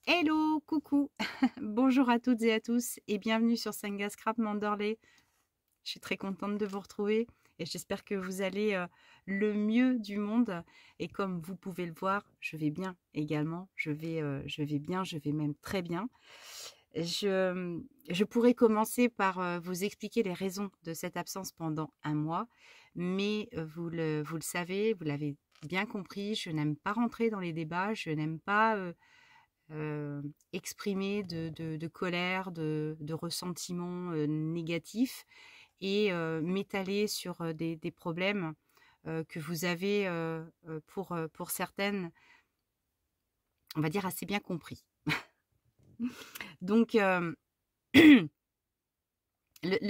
Hello, coucou, bonjour à toutes et à tous et bienvenue sur Senga Scrap Manderley. Je suis très contente de vous retrouver et j'espère que vous allez le mieux du monde. Et comme vous pouvez le voir, je vais bien également. Je vais bien, je vais même très bien. Je pourrais commencer par vous expliquer les raisons de cette absence pendant un mois, mais vous le savez, vous l'avez bien compris, je n'aime pas rentrer dans les débats, je n'aime pas exprimer de colère, de ressentiments négatifs et m'étaler sur des problèmes que vous avez pour certaines, on va dire, assez bien compris. Donc, le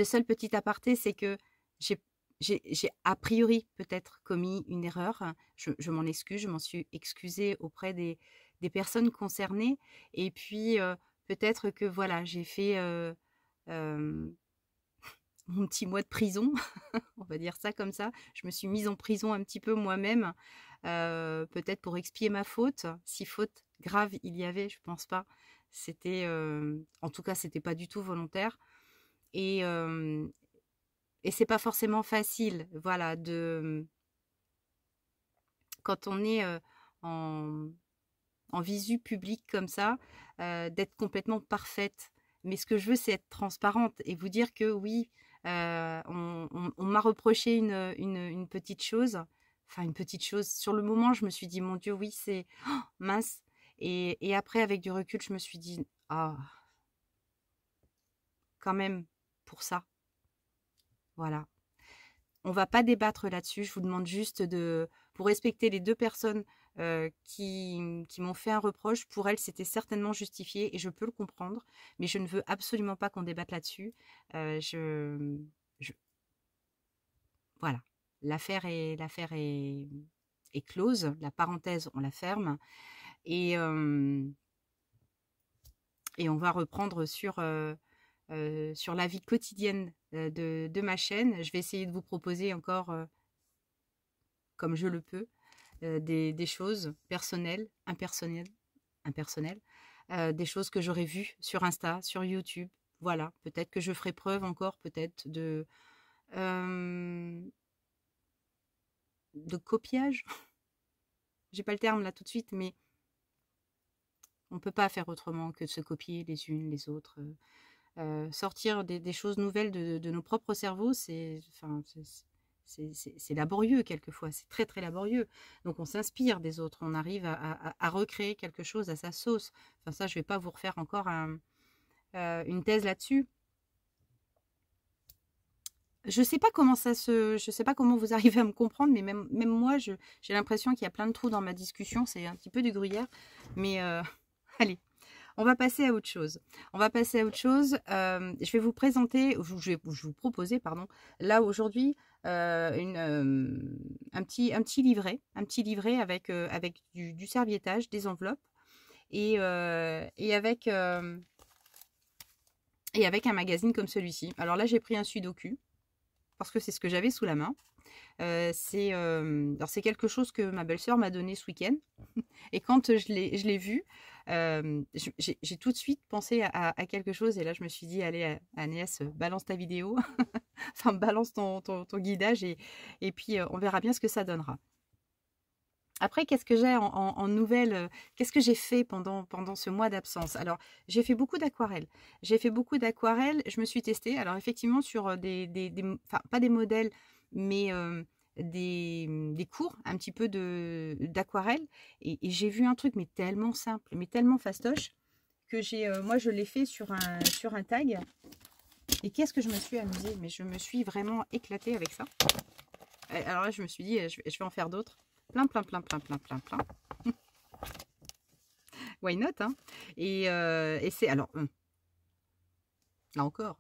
seul petit aparté, c'est que j'ai j'ai a priori peut-être commis une erreur. Je m'en excuse, je m'en suis excusée auprès des personnes concernées. Et puis, peut-être que voilà, j'ai fait mon petit mois de prison, on va dire ça comme ça. Je me suis mise en prison un petit peu moi-même, peut-être pour expier ma faute. Si faute grave il y avait, je pense pas. C'était, en tout cas, c'était pas du tout volontaire. Et, euh, et c'est pas forcément facile, voilà, quand on est en, en visu public comme ça, d'être complètement parfaite. Mais ce que je veux, c'est être transparente et vous dire que oui, on m'a reproché une petite chose. Enfin, une petite chose. Sur le moment, je me suis dit, mon Dieu, oui, c'est oh, mince. Et après, avec du recul, je me suis dit, ah, quand même, pour ça. Voilà. On va pas débattre là-dessus. Je vous demande juste pour respecter les deux personnes qui m'ont fait un reproche. Pour elles, c'était certainement justifié et je peux le comprendre. Mais je ne veux absolument pas qu'on débatte là-dessus. Euh, je, je- voilà. L'affaire est close. La parenthèse, on la ferme. Et, euh, et on va reprendre sur la vie quotidienne de ma chaîne. Je vais essayer de vous proposer encore, comme je le peux, des choses personnelles, impersonnelles, des choses que j'aurais vues sur Insta, sur YouTube. Voilà, peut-être que je ferai preuve encore, peut-être euh, de copiage. J'ai pas le terme là tout de suite, mais on peut pas faire autrement que de se copier les unes les autres. Sortir des choses nouvelles de nos propres cerveaux, c'est laborieux quelquefois, c'est très très laborieux. Donc on s'inspire des autres, on arrive à recréer quelque chose à sa sauce. Enfin ça, je vais pas vous refaire encore une thèse là-dessus. Je sais pas comment vous arrivez à me comprendre, mais même moi, j'ai l'impression qu'il y a plein de trous dans ma discussion. C'est un petit peu du gruyère, mais allez. On va passer à autre chose. On va passer à autre chose. Je vais vous présenter, je vais vous proposer, pardon, là aujourd'hui, un petit livret avec du serviettage, des enveloppes et avec un magazine comme celui-ci. Alors là, j'ai pris un Sudoku parce que c'est ce que j'avais sous la main. Alors c'est quelque chose que ma belle-sœur m'a donné ce week-end. Et quand je l'ai vu, j'ai tout de suite pensé à quelque chose. Et là, je me suis dit, allez, Agnès, balance ta vidéo. Enfin, balance ton guidage. Et puis, on verra bien ce que ça donnera. Après, qu'est-ce que j'ai en nouvelles? Qu'est-ce que j'ai fait pendant ce mois d'absence? Alors, j'ai fait beaucoup d'aquarelles. J'ai fait beaucoup d'aquarelles. Je me suis testée. Alors, effectivement, sur enfin, pas des modèles, mais des cours un petit peu d'aquarelle. Et j'ai vu un truc, mais tellement simple, mais tellement fastoche, que moi, je l'ai fait sur un tag. Et qu'est-ce que je me suis amusée? Mais je me suis vraiment éclatée avec ça. Alors là, je me suis dit, je vais en faire d'autres. Plein, plein, plein, plein, plein, plein, plein. Why not, hein? Et c'est... Alors, là encore,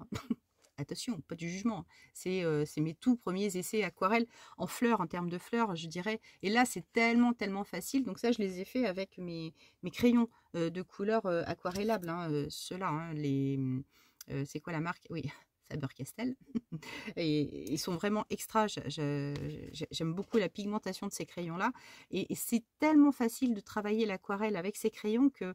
attention, pas du jugement. C'est mes tout premiers essais aquarelles en fleurs, en termes de fleurs, je dirais. Et là, c'est tellement, tellement facile. Donc ça, je les ai fait avec mes crayons de couleur aquarellables. Hein, ceux-là, hein, c'est quoi la marque? Oui, Faber-Castell. Et ils sont vraiment extra. J'aime beaucoup la pigmentation de ces crayons-là. Et c'est tellement facile de travailler l'aquarelle avec ces crayons que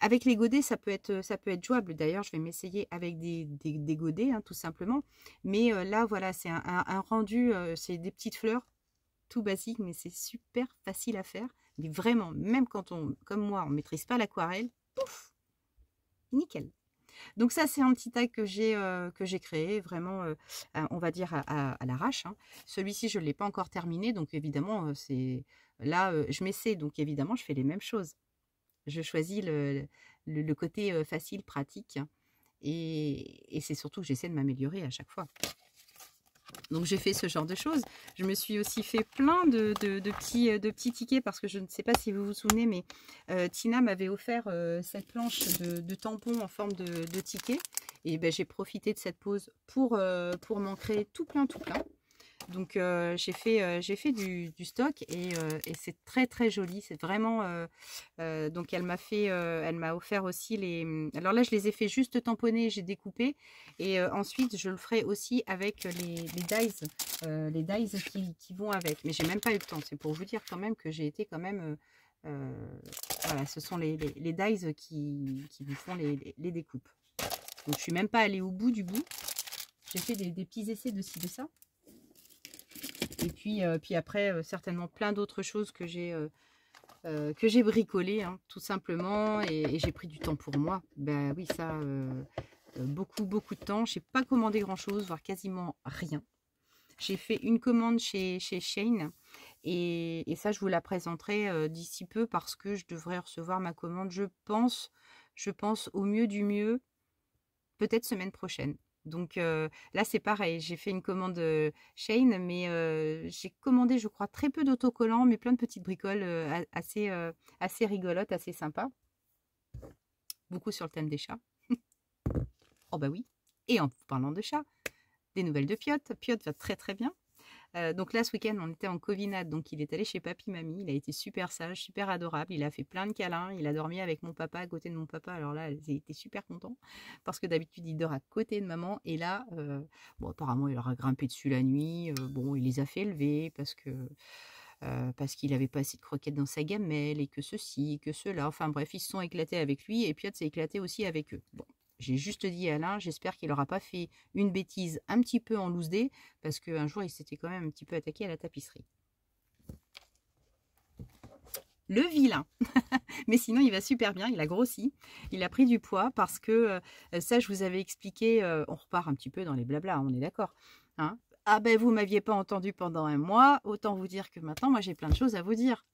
avec les godets, ça peut être jouable. D'ailleurs, je vais m'essayer avec des godets, hein, tout simplement. Mais là, voilà, c'est un rendu, c'est des petites fleurs, tout basique, mais c'est super facile à faire. Mais vraiment, même quand on, comme moi, on ne maîtrise pas l'aquarelle, pouf, nickel. Donc ça, c'est un petit tag que j'ai créé, vraiment, on va dire, à l'arrache, hein. Celui-ci, je ne l'ai pas encore terminé, donc évidemment, c'est là, je m'essaie, donc évidemment, je fais les mêmes choses. Je choisis le côté facile, pratique, et c'est surtout que j'essaie de m'améliorer à chaque fois. Donc j'ai fait ce genre de choses. Je me suis aussi fait plein de petits tickets parce que je ne sais pas si vous vous souvenez, mais Tina m'avait offert cette planche de tampons en forme de ticket. Et ben, j'ai profité de cette pause pour m'en créer tout plein, tout plein. Donc j'ai fait du stock et c'est très très joli. C'est vraiment donc elle m'a offert aussi les. Alors là je les ai fait juste tamponner, j'ai découpé et ensuite je le ferai aussi avec les dies qui vont avec. Mais j'ai même pas eu le temps. C'est pour vous dire quand même que j'ai été quand même voilà, ce sont les dies qui vous font les découpes. Donc je suis même pas allée au bout du bout. J'ai fait des petits essais de ci de ça. Et puis après, certainement plein d'autres choses que j'ai bricolées, hein, tout simplement. Et j'ai pris du temps pour moi. Ben oui, ça, beaucoup, beaucoup de temps. Je n'ai pas commandé grand-chose, voire quasiment rien. J'ai fait une commande chez Shein. Et ça, je vous la présenterai d'ici peu parce que je devrais recevoir ma commande, je pense au mieux du mieux, peut-être semaine prochaine. Donc là, c'est pareil. J'ai fait une commande Shein, mais j'ai commandé, je crois, très peu d'autocollants, mais plein de petites bricoles assez rigolotes, assez sympas. Beaucoup sur le thème des chats. Oh bah oui. Et en parlant de chats, des nouvelles de Piotr. Piotr va très très bien. Donc là, ce week-end, on était en Covinade, donc il est allé chez papy-mamie. Il a été super sage, super adorable. Il a fait plein de câlins. Il a dormi avec mon papa, à côté de mon papa. Alors là, il était super content parce que d'habitude, il dort à côté de maman. Et là, bon, apparemment, il aura grimpé dessus la nuit. Bon, il les a fait élever parce qu'il n'avait pas assez de croquettes dans sa gamelle et que ceci, que cela. Enfin bref, ils se sont éclatés avec lui et Piotr s'est éclaté aussi avec eux. Bon. J'ai juste dit à Alain, j'espère qu'il n'aura pas fait une bêtise un petit peu en loose day, parce qu'un jour, il s'était quand même un petit peu attaqué à la tapisserie. Le vilain. Mais sinon, il va super bien, il a grossi, il a pris du poids, parce que ça, je vous avais expliqué, on repart un petit peu dans les blablas, on est d'accord, hein. Ah ben, vous m'aviez pas entendu pendant un mois, autant vous dire que maintenant, moi, j'ai plein de choses à vous dire.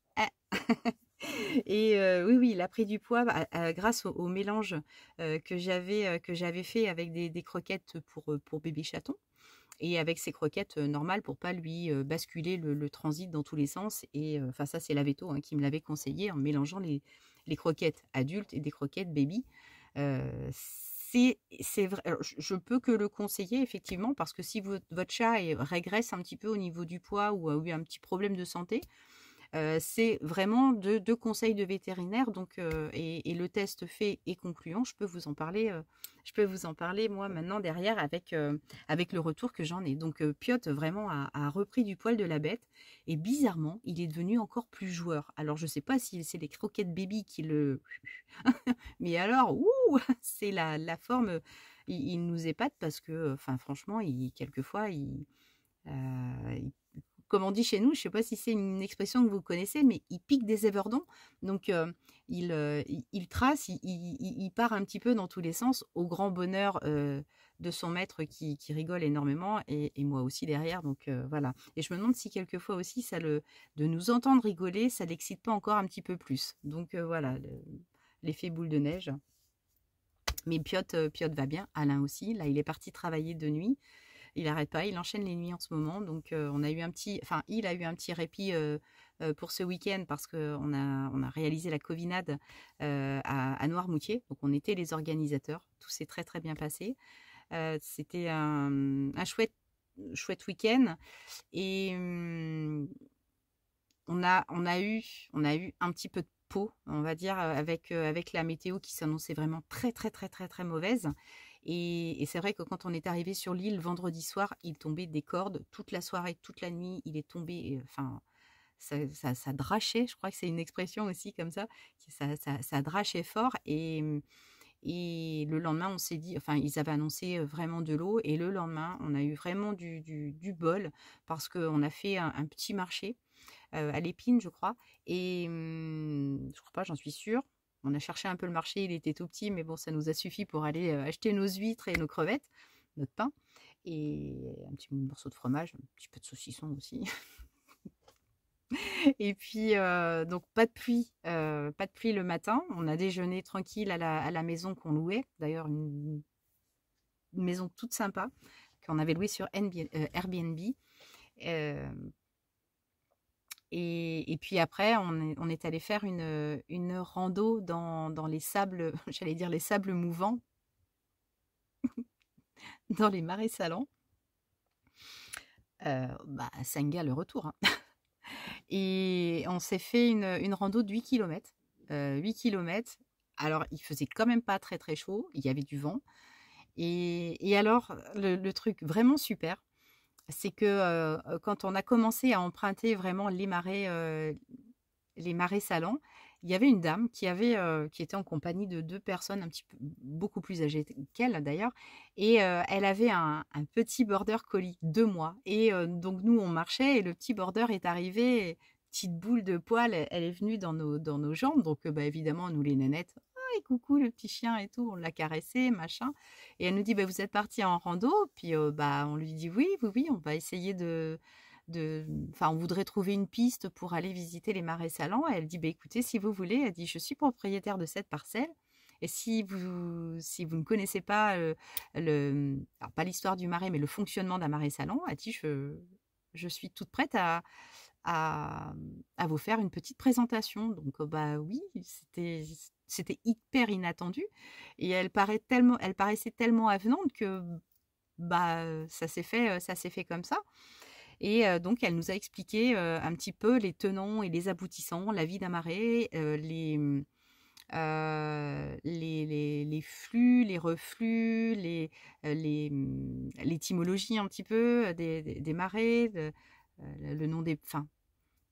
Et oui, il a pris du poids grâce au mélange que j'avais fait avec des croquettes pour bébé chaton et avec ses croquettes normales pour pas lui basculer le transit dans tous les sens. Et enfin, ça, c'est la Veto qui me l'avait conseillé en mélangeant les croquettes adultes et des croquettes baby. C'est vrai, alors, je peux que le conseiller effectivement parce que si votre chat régresse un petit peu au niveau du poids ou a eu un petit problème de santé, c'est vraiment deux conseils de vétérinaire, donc et le test fait et concluant, je peux vous en parler moi maintenant derrière avec le retour que j'en ai. Donc Piotr vraiment a repris du poil de la bête et bizarrement il est devenu encore plus joueur. Alors je sais pas si c'est les croquettes baby qui le mais alors c'est la forme, il nous épate parce que enfin franchement quelquefois comme on dit chez nous, je ne sais pas si c'est une expression que vous connaissez, mais il pique des éverdons. Donc, il trace, il part un petit peu dans tous les sens, au grand bonheur de son maître qui rigole énormément, et moi aussi derrière. Donc, voilà. Et je me demande si quelquefois aussi, de nous entendre rigoler, ça ne l'excite pas encore un petit peu plus. Donc, voilà, l'effet boule de neige. Mais Piotr va bien, Alain aussi. Là, il est parti travailler de nuit. Il n'arrête pas, il enchaîne les nuits en ce moment. Donc, il a eu un petit répit pour ce week-end parce qu'on a réalisé la Covinade à Noirmoutier. Donc, on était les organisateurs. Tout s'est très, très bien passé. C'était un chouette week-end. Et on a eu un petit peu de peau, on va dire, avec la météo qui s'annonçait vraiment très, très, très, très, très mauvaise. Et c'est vrai que quand on est arrivé sur l'île vendredi soir, il tombait des cordes toute la soirée, toute la nuit. Il est tombé, enfin, ça drachait, je crois que c'est une expression aussi comme ça, ça drachait fort et le lendemain, on s'est dit, enfin, ils avaient annoncé vraiment de l'eau et le lendemain, on a eu vraiment du bol parce qu'on a fait un petit marché à l'Épine, je crois, et je crois pas, j'en suis sûre. On a cherché un peu le marché, il était tout petit, mais bon, ça nous a suffi pour aller acheter nos huîtres et nos crevettes, notre pain, et un petit morceau de fromage, un petit peu de saucisson aussi. Et puis, donc pas de pluie le matin. On a déjeuné tranquille à la maison qu'on louait. D'ailleurs, une maison toute sympa qu'on avait louée sur Airbnb. Euh, et puis après, on est allé faire une rando dans les sables, j'allais dire les sables mouvants, dans les marais salants. Bah, Senga le retour, hein. Et on s'est fait une rando de 8 km. 8 km. Alors, il faisait quand même pas très très chaud, il y avait du vent. Et alors, le truc vraiment super, c'est que quand on a commencé à emprunter vraiment les marais salants, il y avait une dame qui était en compagnie de deux personnes un petit peu beaucoup plus âgées qu'elle d'ailleurs, et elle avait un petit border collie, 2 mois. Et donc nous on marchait et le petit border est arrivé, petite boule de poil, elle est venue dans nos jambes, donc bah, évidemment nous les nénettes, ah, et coucou le petit chien et tout, on l'a caressé, machin. Et elle nous dit, bah, vous êtes partis en rando, puis bah, on lui dit oui, oui, oui, on va essayer enfin, on voudrait trouver une piste pour aller visiter les marais salants. Elle dit, bah, écoutez, si vous voulez, elle dit, je suis propriétaire de cette parcelle. Et si vous ne connaissez pas alors pas l'histoire du marais, mais le fonctionnement d'un marais salant, elle dit, je suis toute prête à, à vous faire une petite présentation. Donc, bah oui, c'était hyper inattendu. Et elle paraissait tellement avenante que bah, ça s'est fait comme ça. Et donc, elle nous a expliqué un petit peu les tenants et les aboutissants, la vie d'un marais, les flux, les reflux, l'étymologie un petit peu des marais, le nom des, enfin,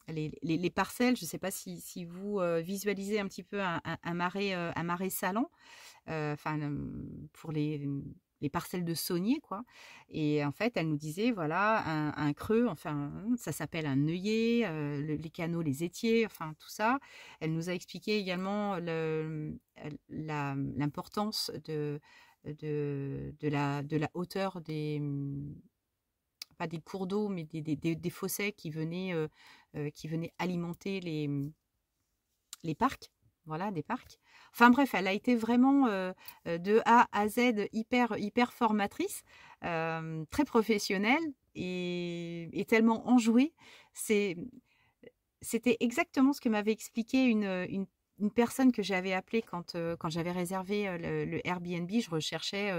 les parcelles. Je ne sais pas si vous visualisez un petit peu un marais salant, enfin, pour les parcelles de saunier, quoi. Et en fait, elle nous disait, voilà, un creux, enfin, ça s'appelle un œillet, les canaux, les étiers, enfin, tout ça. Elle nous a expliqué également l'importance de la hauteur pas des cours d'eau, mais des fossés qui venaient alimenter les parcs. Voilà, des parcs. Enfin bref, elle a été vraiment de A à Z hyper formatrice, très professionnelle et tellement enjouée. C'était exactement ce que m'avait expliqué une personne que j'avais appelée quand j'avais réservé le Airbnb. Je recherchais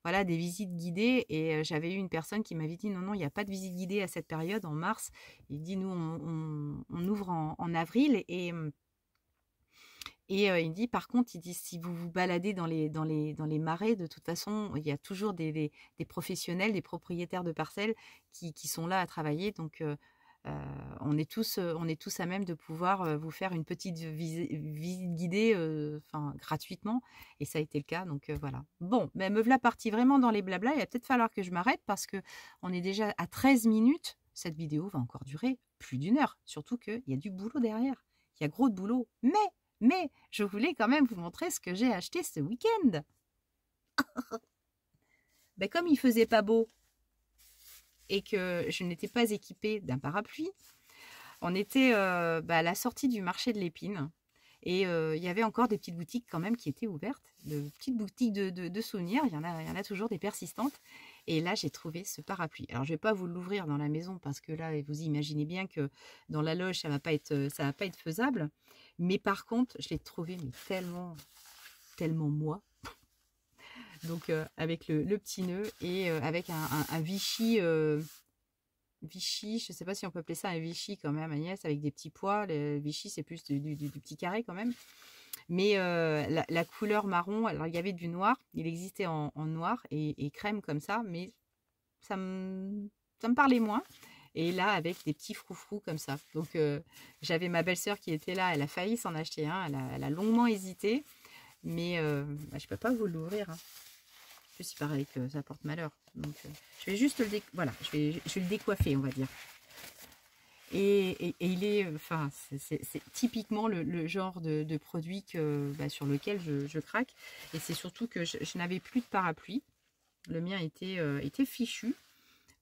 voilà, des visites guidées et j'avais eu une personne qui m'avait dit non, il n'y a pas de visite guidée à cette période, en mars. Il dit, nous, on ouvre en avril. Et il dit, par contre, il dit, si vous vous baladez dans les marais, de toute façon, il y a toujours des professionnels, des propriétaires de parcelles qui sont là à travailler. Donc, on est tous à même de pouvoir vous faire une petite visite guidée enfin, gratuitement. Et ça a été le cas. Donc, voilà. Bon, mais me voilà partie vraiment dans les blablas. Il va peut-être falloir que je m'arrête parce qu'on est déjà à 13 minutes. Cette vidéo va encore durer plus d'1 heure. Surtout qu'il y a du boulot derrière. Il y a gros de boulot. Mais je voulais quand même vous montrer ce que j'ai acheté ce week-end. Ben, comme il faisait pas beau et que je n'étais pas équipée d'un parapluie, on était à la sortie du marché de l'Épine. Et il y avait encore des petites boutiques quand même qui étaient ouvertes, de petites boutiques de souvenirs. Il y en a toujours des persistantes. Et là, j'ai trouvé ce parapluie. Alors, je ne vais pas vous l'ouvrir dans la maison parce que là, vous imaginez bien que dans la loge, ça va pas être faisable. Mais par contre, je l'ai trouvé mais tellement moi. Donc, avec le petit nœud et avec un Vichy... Vichy, je ne sais pas si on peut appeler ça un Vichy quand même, Agnès, avec des petits pois. Le Vichy, c'est plus du petit carré quand même. Mais la couleur marron, alors il y avait du noir, il existait en noir et crème comme ça, mais ça me parlait moins. Et là, avec des petits froufrous comme ça. Donc, j'avais ma belle-sœur qui était là. Elle a failli s'en acheter un. Elle a longuement hésité. Mais bah, je ne peux pas vous l'ouvrir. Hein. En plus, il paraît que ça porte malheur. Donc, je vais juste voilà, je vais le décoiffer, on va dire. Et il est, enfin, c'est typiquement le genre de produit sur lequel je craque. Et c'est surtout que je n'avais plus de parapluie. Le mien était fichu.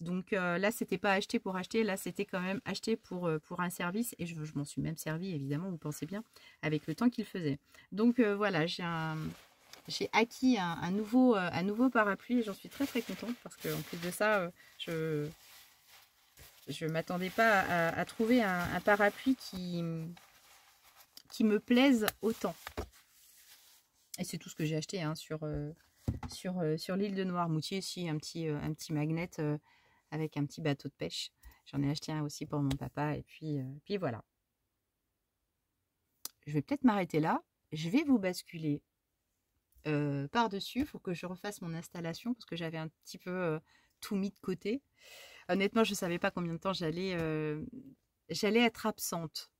Donc là, c'était pas acheté pour acheter. Là, c'était quand même acheté pour un service. Et je m'en suis même servi, évidemment, vous pensez bien, avec le temps qu'il faisait. Donc voilà, j'ai acquis un nouveau parapluie et j'en suis très très contente parce qu'en plus de ça, je ne m'attendais pas à trouver un parapluie qui me plaise autant. Et c'est tout ce que j'ai acheté hein, sur l'île de Noirmoutier. Ici, un petit magnet avec un petit bateau de pêche. J'en ai acheté un aussi pour mon papa. Et puis voilà. Je vais peut-être m'arrêter là. Je vais vous basculer par-dessus. Il faut que je refasse mon installation parce que j'avais un petit peu tout mis de côté. Honnêtement, je ne savais pas combien de temps j'allais être absente.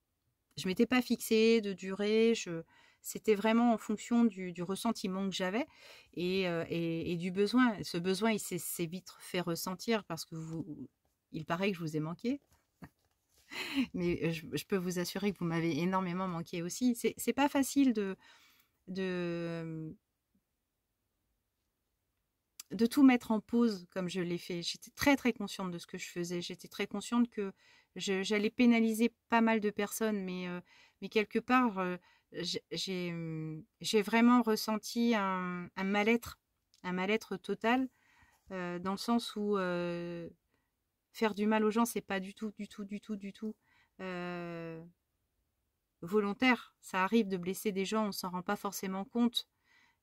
Je ne m'étais pas fixée de durée. C'était vraiment en fonction du ressentiment que j'avais et du besoin. Ce besoin, il s'est vite fait ressentir parce que il paraît que je vous ai manqué. Mais je peux vous assurer que vous m'avez énormément manqué aussi. C'est pas facile de tout mettre en pause comme je l'ai fait. J'étais très très consciente de ce que je faisais. J'étais très consciente que j'allais pénaliser pas mal de personnes, mais quelque part, j'ai vraiment ressenti un mal-être total, dans le sens où faire du mal aux gens, c'est pas du tout volontaire. Ça arrive de blesser des gens, on s'en rend pas forcément compte.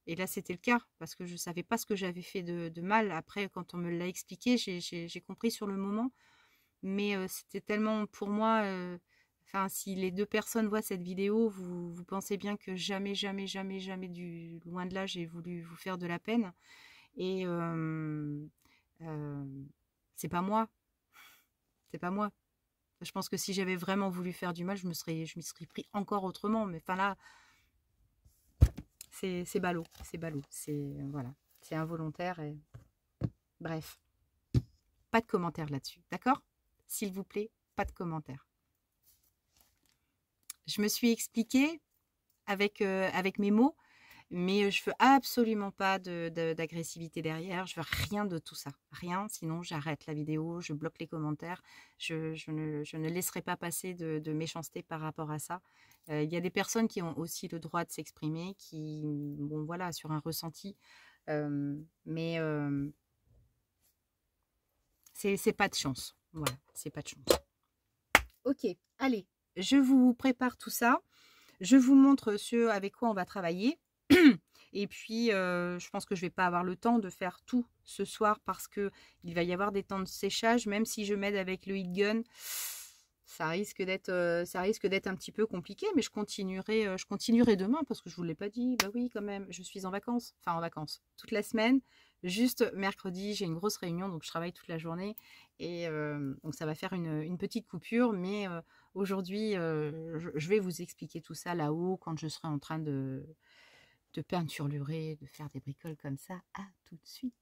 Et là, c'était le cas, parce que je ne savais pas ce que j'avais fait de mal. Après, quand on me l'a expliqué, j'ai compris sur le moment. Mais c'était tellement pour moi... Enfin, si les deux personnes voient cette vidéo, vous pensez bien que jamais, loin de là, j'ai voulu vous faire de la peine. Et c'est pas moi. C'est pas moi. Je pense que si j'avais vraiment voulu faire du mal, je m'y serais pris encore autrement. Mais enfin là... C'est ballot, voilà, c'est involontaire et bref, pas de commentaires là-dessus, d'accord? S'il vous plaît, pas de commentaires. Je me suis expliquée avec mes mots, mais je veux absolument pas d'agressivité derrière, je veux rien de tout ça, rien, sinon j'arrête la vidéo, je bloque les commentaires, je ne laisserai pas passer de méchanceté par rapport à ça. Il y a des personnes qui ont aussi le droit de s'exprimer, qui, bon voilà, sur un ressenti, mais c'est pas de chance, voilà, c'est pas de chance. Ok, allez, je vous prépare tout ça, je vous montre ce avec quoi on va travailler. Et puis, je pense que je ne vais pas avoir le temps de faire tout ce soir parce qu'il va y avoir des temps de séchage. Même si je m'aide avec le heat gun, ça risque d'être un petit peu compliqué. Mais je continuerai demain parce que je ne vous l'ai pas dit. Bah oui, quand même, je suis en vacances. Enfin, en vacances toute la semaine. Juste mercredi, j'ai une grosse réunion, donc je travaille toute la journée. Et donc, ça va faire une petite coupure. Mais aujourd'hui, je vais vous expliquer tout ça là-haut quand je serai en train de peinturer, de faire des bricoles comme ça. À tout de suite.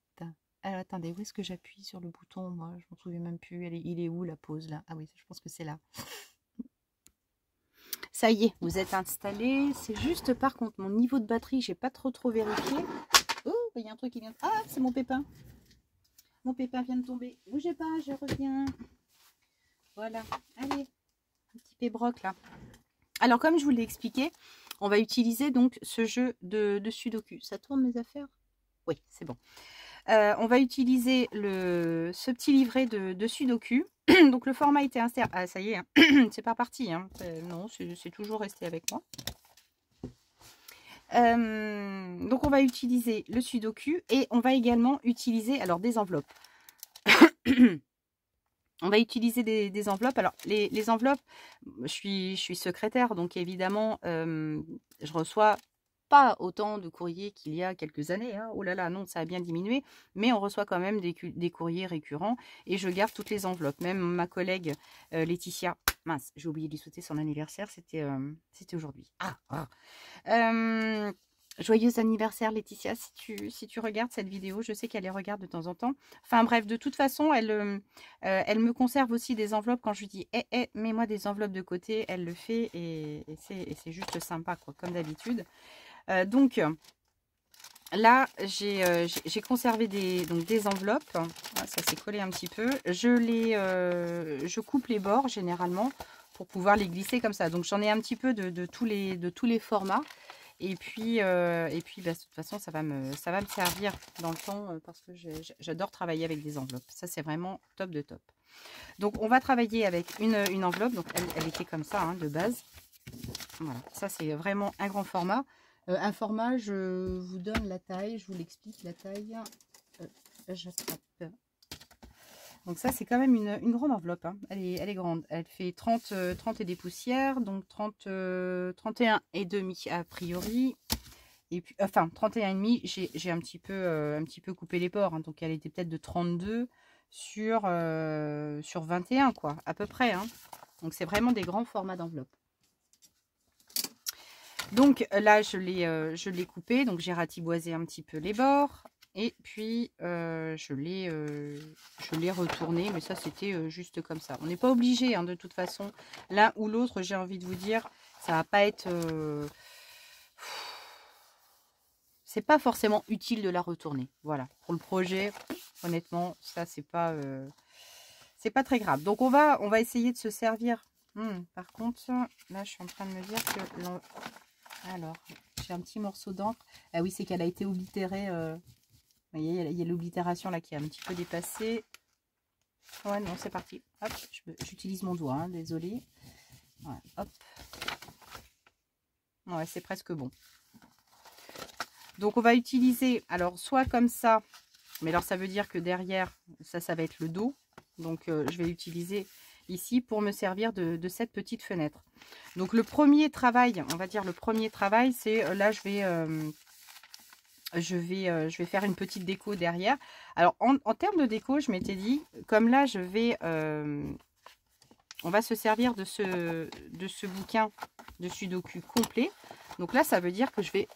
Alors attendez, où est-ce que j'appuie sur le bouton? Moi, je m'en souviens même plus. Il est où la pause là? Ah oui, je pense que c'est là. Ça y est, vous êtes installés. C'est juste par contre mon niveau de batterie, j'ai pas trop vérifié. Oh, il y a un truc qui vient. Ah, c'est mon pépin. Mon pépin vient de tomber. Bougez pas, je reviens. Voilà. Allez, un petit pébroc là. Alors comme je vous l'ai expliqué, on va utiliser donc ce jeu de Sudoku. Ça tourne mes affaires? Oui, c'est bon. On va utiliser ce petit livret de Sudoku. Donc le format était inséré. Ah, ça y est, hein. C'est pas parti. Hein. Non, c'est toujours resté avec moi. Donc on va utiliser le Sudoku et on va également utiliser alors des enveloppes. On va utiliser des enveloppes. Alors, les enveloppes, je suis secrétaire, donc évidemment, je reçois pas autant de courriers qu'il y a quelques années, hein. Oh là là, non, ça a bien diminué, mais on reçoit quand même des courriers récurrents et je garde toutes les enveloppes. Même ma collègue Laetitia, mince, j'ai oublié de lui souhaiter son anniversaire, c'était aujourd'hui. Joyeux anniversaire Laetitia, si tu regardes cette vidéo, je sais qu'elle les regarde de temps en temps. Enfin bref, de toute façon, elle me conserve aussi des enveloppes quand je lui dis mets-moi des enveloppes de côté, elle le fait et c'est juste sympa, quoi, comme d'habitude. Donc là, j'ai conservé des enveloppes. Ah, ça s'est collé un petit peu. Je coupe les bords généralement pour pouvoir les glisser comme ça. Donc j'en ai un petit peu de tous les formats. Et puis bah, de toute façon, ça va me servir dans le temps parce que j'adore travailler avec des enveloppes. Ça, c'est vraiment top de top. Donc, on va travailler avec une enveloppe. Donc, elle était comme ça, hein, de base. Voilà, ça, c'est vraiment un grand format. Un format, je vous donne la taille, je vous l'explique, la taille. J'attrape. Donc ça, c'est quand même une grande enveloppe, hein. Elle est grande. Elle fait 30 et des poussières, donc 31 et demi a priori. Et puis, enfin, 31 et demi, j'ai un petit peu coupé les bords, hein. Donc elle était peut-être de 32 sur 21, quoi, à peu près, hein. Donc c'est vraiment des grands formats d'enveloppe. Donc là, je l'ai coupé, donc j'ai ratiboisé un petit peu les bords. Et puis, je l'ai retourné, mais ça, c'était juste comme ça. On n'est pas obligé, hein, de toute façon. L'un ou l'autre, j'ai envie de vous dire, ça va pas être... c'est pas forcément utile de la retourner. Voilà, pour le projet, honnêtement, ça, c'est pas très grave. Donc, on va essayer de se servir. Par contre, là, je suis en train de me dire que... Alors, j'ai un petit morceau d'encre. Ah oui, c'est qu'elle a été oblitérée... Vous voyez, il y a l'oblitération là qui est un petit peu dépassée. Ouais, non, c'est parti. Hop, j'utilise mon doigt, hein, désolé. Ouais, hop. Ouais, c'est presque bon. Donc, on va utiliser, alors, soit comme ça, mais alors, ça veut dire que derrière, ça va être le dos. Donc, je vais l'utiliser ici pour me servir de cette petite fenêtre. Donc, le premier travail, on va dire le premier travail, c'est, là, je vais faire une petite déco derrière. Alors, en termes de déco, je m'étais dit, comme là, on va se servir de ce bouquin de Sudoku complet. Donc là, ça veut dire que je vais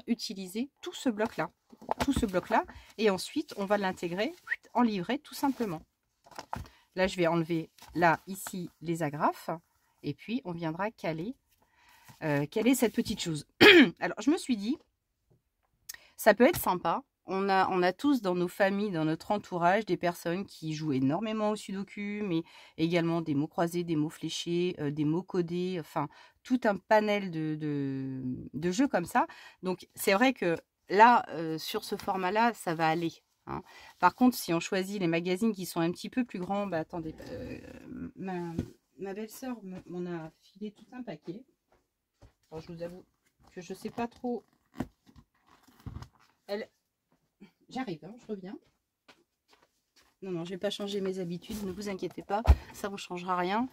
utiliser tout ce bloc-là. Tout ce bloc-là. Et ensuite, on va l'intégrer en livret, tout simplement. Là, je vais enlever, là, ici, les agrafes. Et puis, on viendra caler cette petite chose. Alors, je me suis dit, ça peut être sympa. On a tous dans nos familles, dans notre entourage, des personnes qui jouent énormément au Sudoku, mais également des mots croisés, des mots fléchés, des mots codés, enfin, tout un panel de jeux comme ça. Donc, c'est vrai que là, sur ce format-là, ça va aller, hein. Par contre, si on choisit les magazines qui sont un petit peu plus grands, bah attendez, ma belle-sœur m'en a filé tout un paquet. Alors, je vous avoue que je ne sais pas trop... J'arrive, hein, je reviens. Non, je ne vais pas changer mes habitudes, ne vous inquiétez pas, ça ne vous changera rien.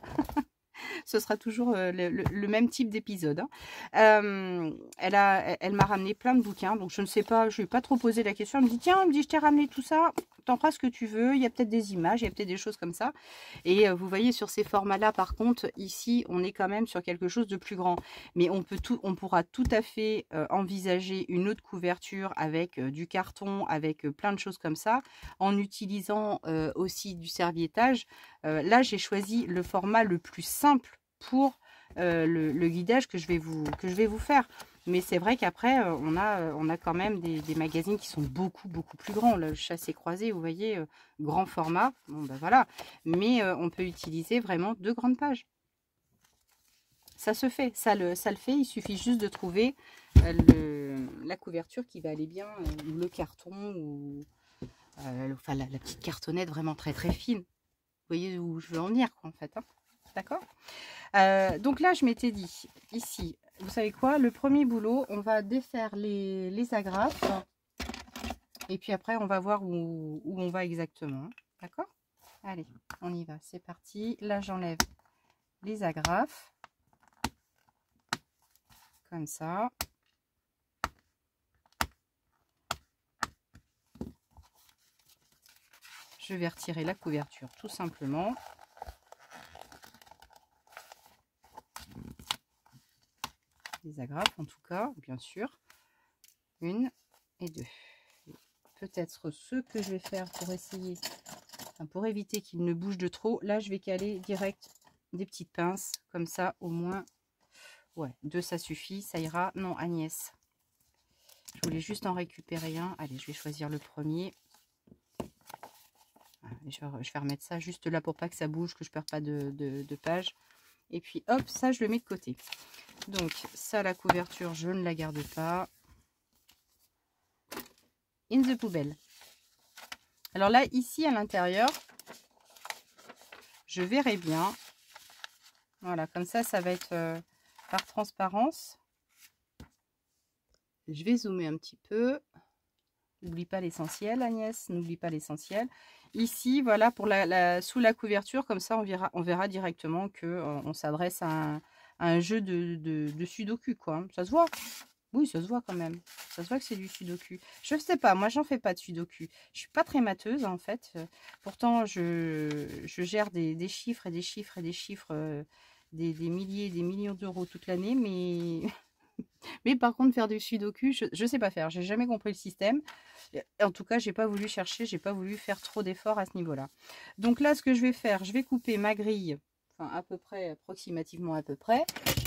Ce sera toujours le même type d'épisode, hein. Elle m'a ramené plein de bouquins, donc je ne sais pas, je ne vais pas trop poser la question. Elle me dit, tiens, je t'ai ramené tout ça, t'en feras ce que tu veux, il y a peut-être des images, il y a peut-être des choses comme ça. Et vous voyez, sur ces formats-là, par contre, ici, on est quand même sur quelque chose de plus grand. Mais on pourra tout à fait envisager une autre couverture avec du carton, avec plein de choses comme ça, en utilisant aussi du serviettage. Là, j'ai choisi le format le plus simple pour le guidage que je vais vous faire. Mais c'est vrai qu'après, on a quand même des magazines qui sont beaucoup plus grands. Le chassé-croisé, vous voyez, grand format. Bon, ben voilà. Mais on peut utiliser vraiment 2 grandes pages. Ça se fait, ça le fait. Il suffit juste de trouver la couverture qui va aller bien, ou le carton, ou enfin, la petite cartonnette vraiment très fine. Vous voyez où je veux en venir, quoi, en fait, hein. D'accord. Donc là, je m'étais dit, ici, vous savez quoi, le premier boulot, on va défaire les agrafes. Et puis après, on va voir où on va exactement. D'accord. Allez, on y va, c'est parti. Là, j'enlève les agrafes. Comme ça. je vais retirer la couverture tout simplement. Les agrafes en tout cas, bien sûr. 1 et 2. Peut-être ce que je vais faire pour essayer, enfin pour éviter qu'il ne bouge de trop. Là, je vais caler direct des petites pinces. Comme ça, au moins, ouais, 2 ça suffit, ça ira. Non, Agnès. Je voulais juste en récupérer un. Allez, je vais choisir le premier. Je vais remettre ça juste là pour pas que ça bouge, que je ne perds pas de page. Et puis hop, ça je le mets de côté. Donc ça, la couverture, je ne la garde pas. In the poubelle. Alors là, ici à l'intérieur, je verrai bien. Voilà, comme ça va être par transparence. Je vais zoomer un petit peu. N'oublie pas l'essentiel, Agnès, n'oublie pas l'essentiel. Ici, voilà, pour sous la couverture, comme ça, on verra directement que on s'adresse à un jeu de sudoku, quoi. Ça se voit? Oui, ça se voit quand même. Ça se voit que c'est du sudoku. Je ne sais pas, moi, j'en fais pas de sudoku. Je suis pas très mateuse, en fait. Pourtant, je gère des chiffres et des chiffres et des chiffres, des milliers et des millions d'euros toute l'année, mais... Mais par contre, faire du sudoku, je ne sais pas faire. J'ai jamais compris le système. En tout cas, j'ai pas voulu chercher, j'ai pas voulu faire trop d'efforts à ce niveau-là. Donc là, ce que je vais faire, je vais couper ma grille, enfin à peu près, approximativement à peu près.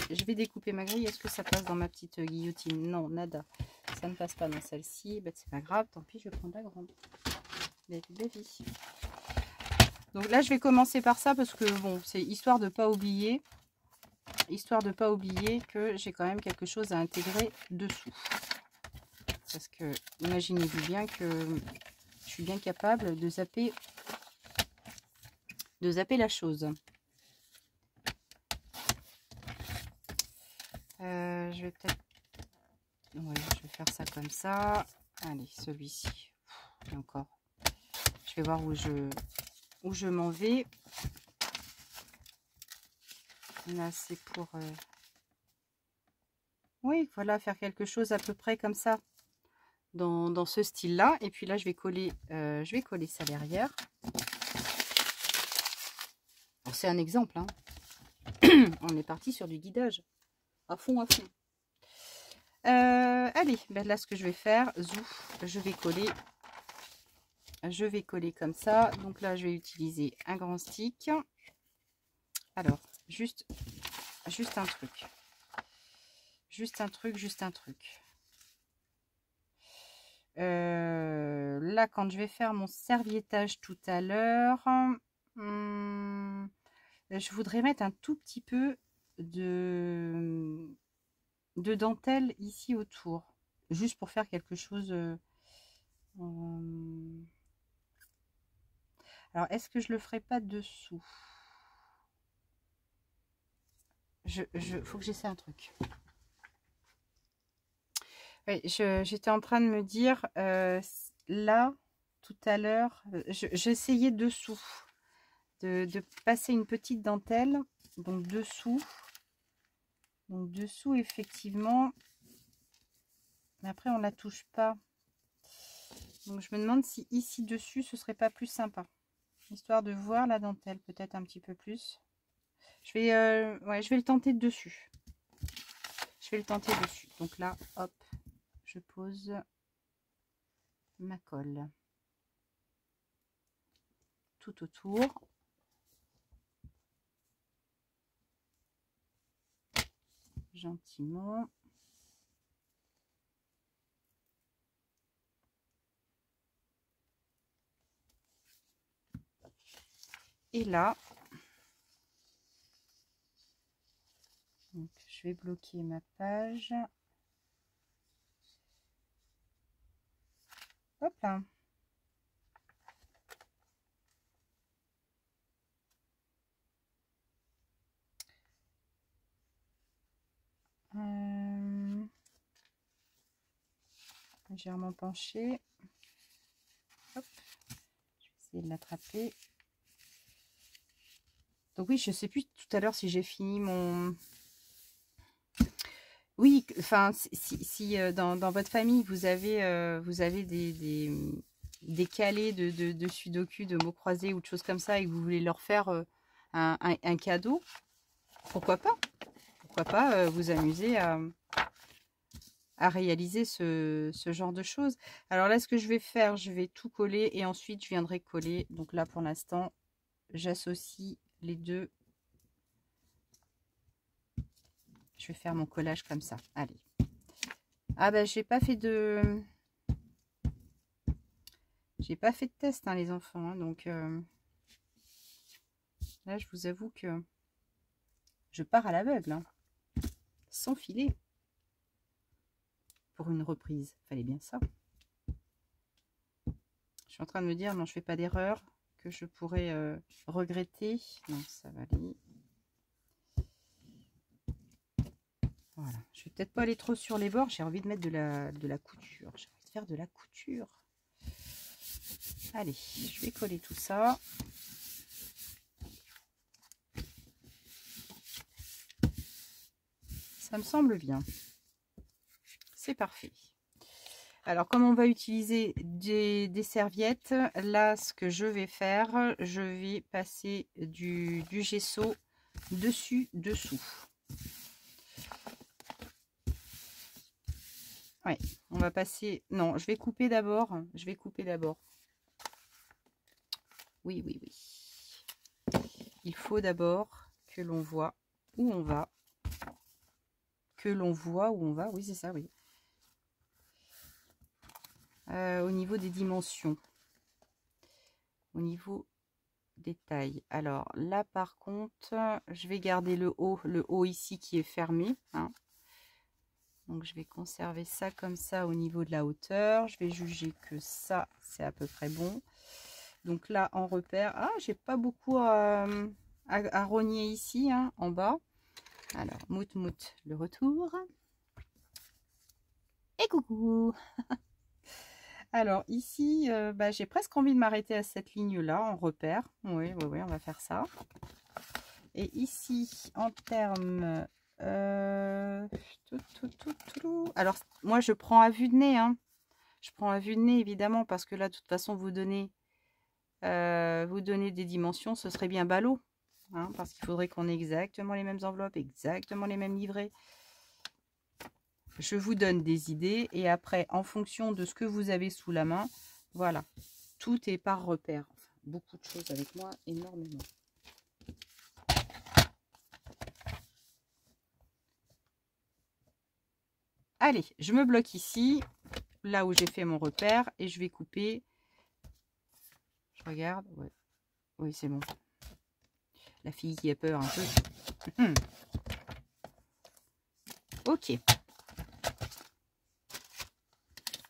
Je vais découper ma grille. Est-ce que ça passe dans ma petite guillotine? Non, nada. Ça ne passe pas dans celle-ci. Ben, c'est pas grave, tant pis, je vais prendre la grande. Baby. Donc là, je vais commencer par ça parce que bon, c'est histoire de pas oublier. Histoire de ne pas oublier que j'ai quand même quelque chose à intégrer dessous. Parce que imaginez-vous bien que je suis bien capable de zapper la chose. Je vais peut-être... Ouais, je vais faire ça comme ça. Allez, celui-ci. Et encore. Je vais voir où je m'en vais. Là, c'est pour... Oui, voilà, faire quelque chose à peu près comme ça. Dans ce style-là. Et puis là, je vais coller ça derrière. C'est un exemple. Hein. On est parti sur du guidage. À fond, à fond. Allez, ben là, ce que je vais faire, je vais coller. Je vais coller comme ça. Donc là, je vais utiliser un grand stick. Alors, juste un truc. Juste un truc. Là, quand je vais faire mon serviettage tout à l'heure, je voudrais mettre un tout petit peu de dentelle ici autour. Juste pour faire quelque chose... Alors, est-ce que je le ferai pas dessous? Faut que j'essaie un truc. Oui, j'étais en train de me dire, là, tout à l'heure, j'essayais dessous de passer une petite dentelle, donc dessous. Donc dessous, effectivement. Mais après, on la touche pas. Donc je me demande si ici dessus, ce serait pas plus sympa. Histoire de voir la dentelle peut-être un petit peu plus. Je vais le tenter dessus. Je vais le tenter dessus. Donc là, hop, je pose ma colle tout autour. Gentiment. Et là, donc, je vais bloquer ma page. Hop là. Légèrement penché. Hop. Je vais essayer de l'attraper. Donc oui, je sais plus tout à l'heure si j'ai fini mon... Oui, enfin, si dans votre famille, vous avez décalés de sudoku, de mots croisés ou de choses comme ça et que vous voulez leur faire un cadeau, pourquoi pas? Pourquoi pas vous amuser à réaliser ce genre de choses. Alors là, ce que je vais faire, je vais tout coller et ensuite je viendrai coller. Donc là, pour l'instant, j'associe les deux. Je vais faire mon collage comme ça. Allez. Ah ben, j'ai pas fait de test, hein, les enfants. Hein, donc là, je vous avoue que je pars à l'aveugle, hein, sans filet. Pour une reprise, fallait bien ça. Je suis en train de me dire, non, je fais pas d'erreur que je pourrais regretter. Non, ça va aller. Voilà, je vais peut-être pas aller trop sur les bords. J'ai envie de mettre de la couture. J'ai envie de faire de la couture. Allez, je vais coller tout ça. Ça me semble bien. C'est parfait. Alors, comme on va utiliser des serviettes, là, ce que je vais faire, je vais passer du gesso dessous. Ouais, on va passer... Non, je vais couper d'abord. Je vais couper d'abord. Oui, oui, oui. Il faut d'abord que l'on voit où on va. Que l'on voit où on va. Oui, c'est ça, oui. Au niveau des dimensions. Au niveau des tailles. Alors là, par contre, je vais garder le haut ici qui est fermé. Hein. Donc, je vais conserver ça comme ça au niveau de la hauteur. Je vais juger que ça, c'est à peu près bon. Donc là, en repère, ah, j'ai pas beaucoup à rogner ici, hein, en bas. Alors, mout, le retour. Et coucou. Alors, ici, bah, j'ai presque envie de m'arrêter à cette ligne-là, en repère. Oui, oui, oui, on va faire ça. Et ici, en termes... Alors, moi, je prends à vue de nez, hein. Je prends à vue de nez, évidemment, parce que là, de toute façon, vous donnez des dimensions, ce serait bien ballot. Hein, parce qu'il faudrait qu'on ait exactement les mêmes enveloppes, exactement les mêmes livrets. Je vous donne des idées et après, en fonction de ce que vous avez sous la main, voilà, tout est par repère. Enfin, beaucoup de choses avec moi, énormément. Allez, je me bloque ici, là où j'ai fait mon repère, et je vais couper. Je regarde, ouais. Oui, c'est bon. La fille qui a peur un peu. Ok.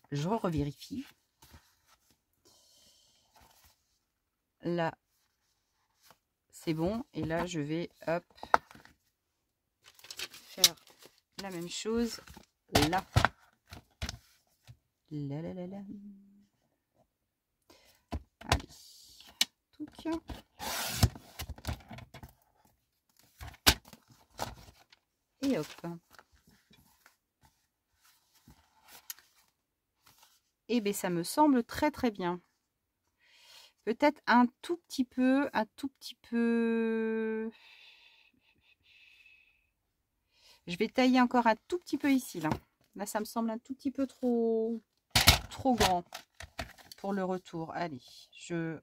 Je revérifie. Là, c'est bon. Et là, je vais, hop, faire la même chose. Là. Là, là, là, là. Allez. Touc. Et hop. Et bien, ça me semble très très bien. Peut-être un tout petit peu. Je vais tailler encore un tout petit peu ici, là. Là, ça me semble un tout petit peu trop grand pour le retour. Allez, je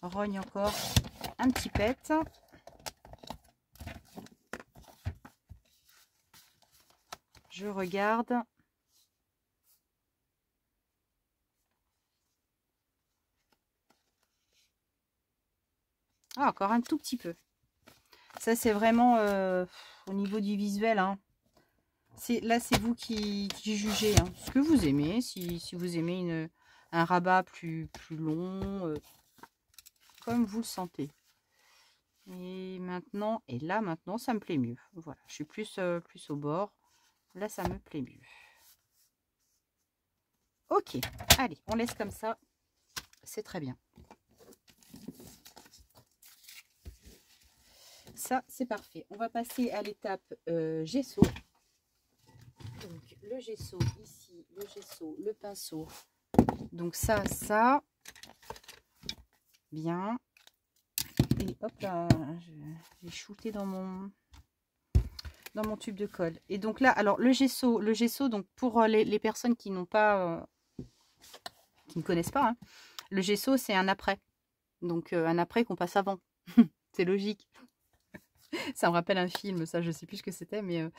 rogne encore un petit pet. Je regarde. Ah, encore un tout petit peu. Ça, c'est vraiment au niveau du visuel. Hein. Là, c'est vous qui jugez hein, ce que vous aimez. Si vous aimez un rabat plus long, comme vous le sentez. Et maintenant, ça me plaît mieux. Voilà, je suis plus au bord. Là, ça me plaît mieux. Ok, allez, on laisse comme ça. C'est très bien. Ça, c'est parfait. On va passer à l'étape gesso. Donc, le gesso ici, le gesso, le pinceau Donc ça, bien. Et hop là, j'ai shooté dans mon tube de colle. Et donc là, alors le gesso, donc pour les personnes qui n'ont pas, qui ne connaissent pas, hein, le gesso c'est un après. Donc un après qu'on passe avant. C'est logique. Ça me rappelle un film, ça je sais plus ce que c'était, mais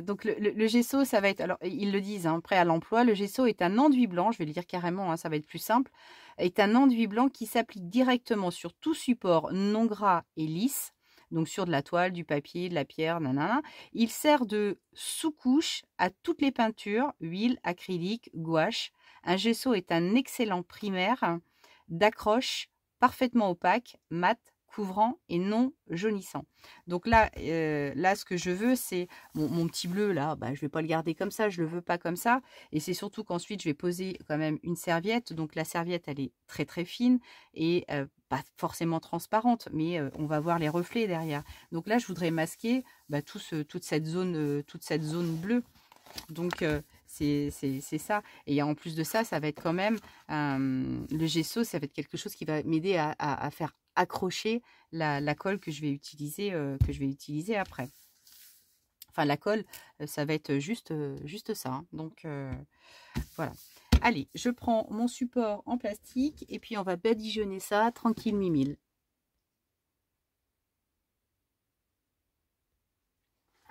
donc le gesso, ça va être, alors ils le disent, hein, prêt à l'emploi, le gesso est un enduit blanc, je vais le dire carrément, hein, ça va être plus simple, est un enduit blanc qui s'applique directement sur tout support non gras et lisse, donc sur de la toile, du papier, de la pierre, nanana. Il sert de sous-couche à toutes les peintures, huile, acrylique, gouache. Un gesso est un excellent primaire d'accroche parfaitement opaque, mat, couvrant et non jaunissant. Donc là, ce que je veux, c'est mon petit bleu là, bah, je vais pas le garder comme ça, je le veux pas comme ça. Et c'est surtout qu'ensuite, je vais poser quand même une serviette. Donc la serviette, elle est très très fine et pas forcément transparente, mais on va voir les reflets derrière. Donc là, je voudrais masquer bah, toute cette zone bleue. Donc c'est ça. Et en plus de ça, ça va être quand même le gesso, ça va être quelque chose qui va m'aider à faire accrocher la colle que je vais utiliser après. Enfin la colle, ça va être juste ça. Hein. Donc voilà. Allez, je prends mon support en plastique et puis on va badigeonner ça tranquille mimile.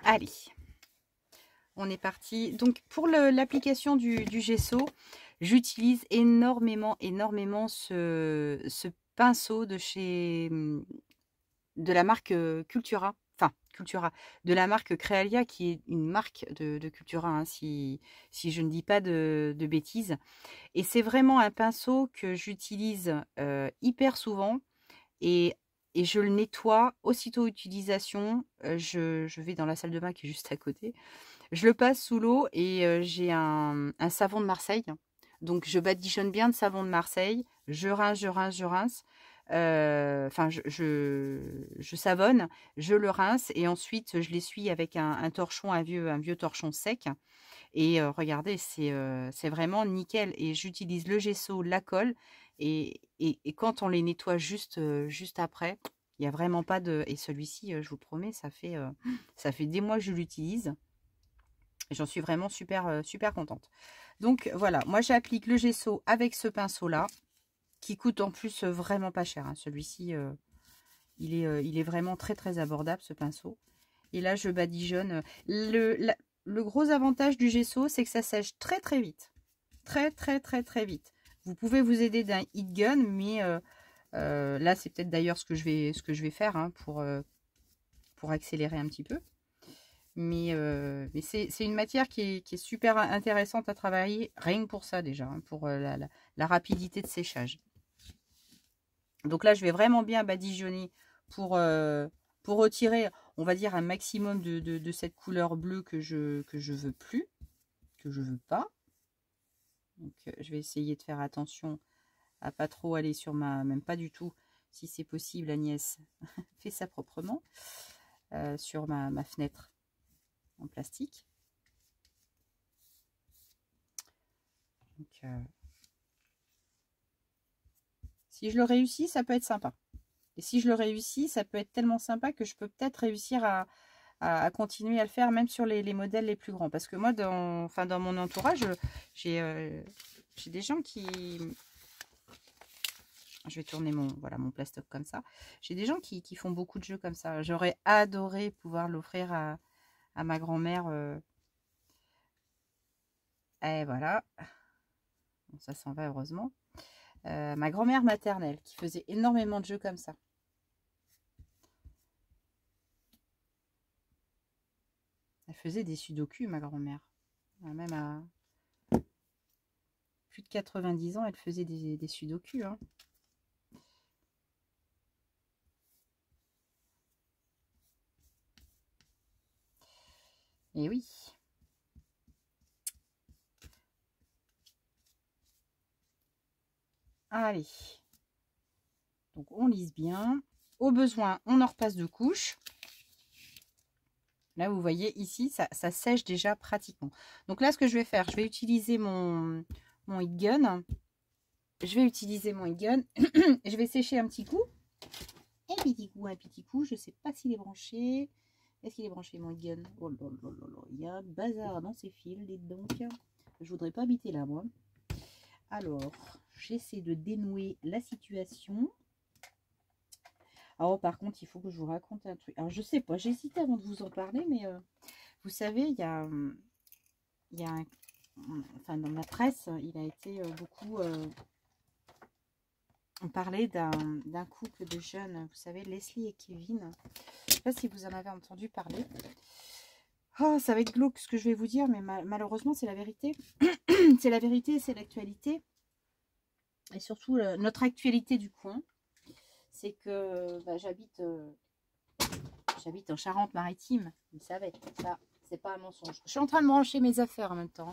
Allez. On est parti. Donc pour l'application du gesso, j'utilise énormément ce pinceau de la marque Cultura. Enfin, Cultura. De la marque Crealia, qui est une marque de Cultura, hein, si je ne dis pas de bêtises. Et c'est vraiment un pinceau que j'utilise hyper souvent. Et je le nettoie aussitôt utilisation. Je vais dans la salle de bain qui est juste à côté. Je le passe sous l'eau et j'ai un savon de Marseille. Donc, je badigeonne bien de savon de Marseille. Je rince. Enfin, je savonne, je le rince et ensuite, je l'essuie avec un torchon, un vieux torchon sec. Et regardez, c'est vraiment nickel. Et j'utilise le gesso, la colle. Et quand on les nettoie juste après, il n'y a vraiment pas de... Et celui-ci, je vous promets, ça fait des mois que je l'utilise. J'en suis vraiment super contente. Donc voilà, moi j'applique le gesso avec ce pinceau là, qui coûte en plus vraiment pas cher. Hein. Celui-ci, il est vraiment très abordable ce pinceau. Et là je badigeonne. Le gros avantage du gesso, c'est que ça sèche très vite. Très vite. Vous pouvez vous aider d'un heat gun, mais là c'est peut-être d'ailleurs ce que je vais faire hein, pour accélérer un petit peu. Mais c'est une matière qui est super intéressante à travailler, rien que pour ça déjà, hein, pour la rapidité de séchage. Donc là, je vais vraiment bien badigeonner pour retirer, on va dire, un maximum de cette couleur bleue que je veux plus, que je veux pas. Donc je vais essayer de faire attention à pas trop aller sur même pas du tout, si c'est possible, Agnès, fais ça proprement, sur ma fenêtre en plastique. Donc, si je le réussis, ça peut être sympa. Et si je le réussis, ça peut être tellement sympa que je peux peut-être réussir à continuer à le faire, même sur les modèles les plus grands. Parce que moi, dans mon entourage, j'ai des gens qui... Je vais tourner mon plastoc comme ça. J'ai des gens qui font beaucoup de jeux comme ça. J'aurais adoré pouvoir l'offrir à ma grand-mère. Et voilà. Bon, ça s'en va heureusement. Ma grand-mère maternelle qui faisait énormément de jeux comme ça. Elle faisait des sudoku, ma grand-mère. Même à plus de 90 ans, elle faisait des sudoku. Hein. Et oui. Allez. Donc, on lisse bien. Au besoin, on en repasse de couches. Là, vous voyez, ici, ça sèche déjà pratiquement. Donc là, ce que je vais faire, je vais utiliser mon mon heat gun. Je vais utiliser mon heat gun. Je vais sécher un petit coup. Un petit coup. Je ne sais pas s'il est branché. Est-ce qu'il est branché mon heat gun? Oh là là là là. Il y a un bazar dans ces fils, dites donc. Je voudrais pas habiter là, moi. Alors, j'essaie de dénouer la situation. Alors, par contre, il faut que je vous raconte un truc. Alors, je sais pas, j'ai hésité avant de vous en parler, mais vous savez, il y a enfin, dans la presse, il a été beaucoup parlé d'un couple de jeunes, vous savez, Leslie et Kevin. Je ne sais pas si vous en avez entendu parler. Oh, ça va être glauque ce que je vais vous dire, mais malheureusement, c'est la vérité. C'est la vérité, c'est l'actualité. Et surtout, notre actualité du coin. C'est que bah, j'habite en Charente-Maritime. Vous savez, ça, c'est pas un mensonge. Je suis en train de me brancher mes affaires en même temps.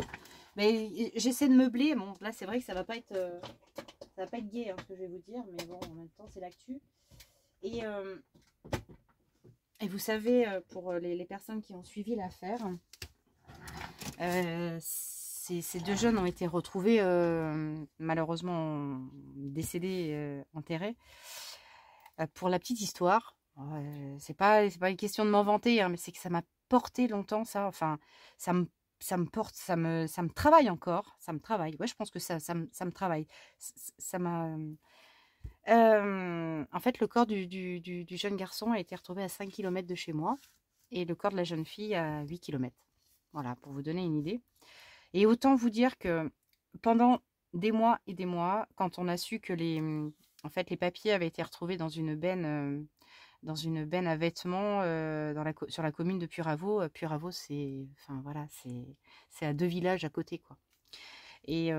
Mais j'essaie de meubler. Bon, là, c'est vrai que ça va pas être gai, hein, ce que je vais vous dire. Mais bon, en même temps, c'est l'actu. Et vous savez, pour les personnes qui ont suivi l'affaire, ces deux jeunes ont été retrouvés, malheureusement décédés, enterrés. Pour la petite histoire, c'est pas une question de m'en vanter, hein, mais c'est que ça m'a porté longtemps, ça. Enfin, ça me porte, ça me travaille encore. Ça me travaille. Ouais, je pense que ça me travaille. Ça m'a... en fait, le corps du jeune garçon a été retrouvé à 5 km de chez moi et le corps de la jeune fille à 8 km. Voilà, pour vous donner une idée. Et autant vous dire que pendant des mois et des mois, quand on a su que en fait, les papiers avaient été retrouvés dans une benne à vêtements sur la commune de Puravo. Puravo, c'est, enfin voilà, c'est à 2 villages à côté, quoi. Et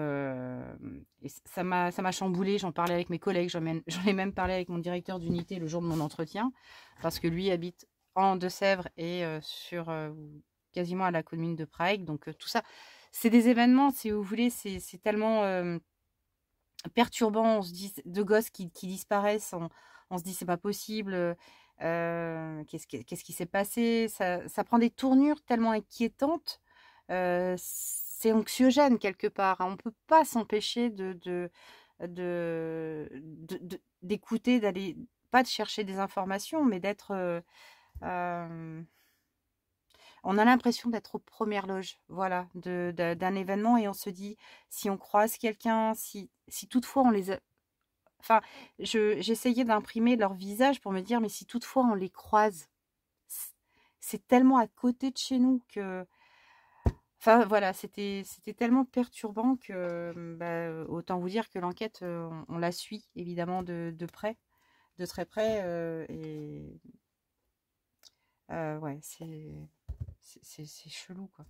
ça m'a chamboulé. J'en parlais avec mes collègues, j'en ai même parlé avec mon directeur d'unité le jour de mon entretien, parce que lui habite en Deux-Sèvres et quasiment à la commune de Prague. Donc tout ça, c'est des événements, si vous voulez, c'est tellement perturbant. On se dit, deux gosses qui disparaissent, on se dit c'est pas possible. Qu'est-ce qui s'est passé? Ça prend des tournures tellement inquiétantes. C'est anxiogène quelque part, hein. On ne peut pas s'empêcher d'écouter, d'aller, pas de chercher des informations, mais d'être... on a l'impression d'être aux premières loges, voilà, d'un événement, et on se dit, si on croise quelqu'un, si toutefois on les a... Enfin, j'essayais d'imprimer leur visage pour me dire, mais si toutefois on les croise, c'est tellement à côté de chez nous que... Enfin, voilà, c'était tellement perturbant que, bah, autant vous dire que l'enquête, on la suit, évidemment, de près, de très près, et... ouais, c'est chelou, quoi.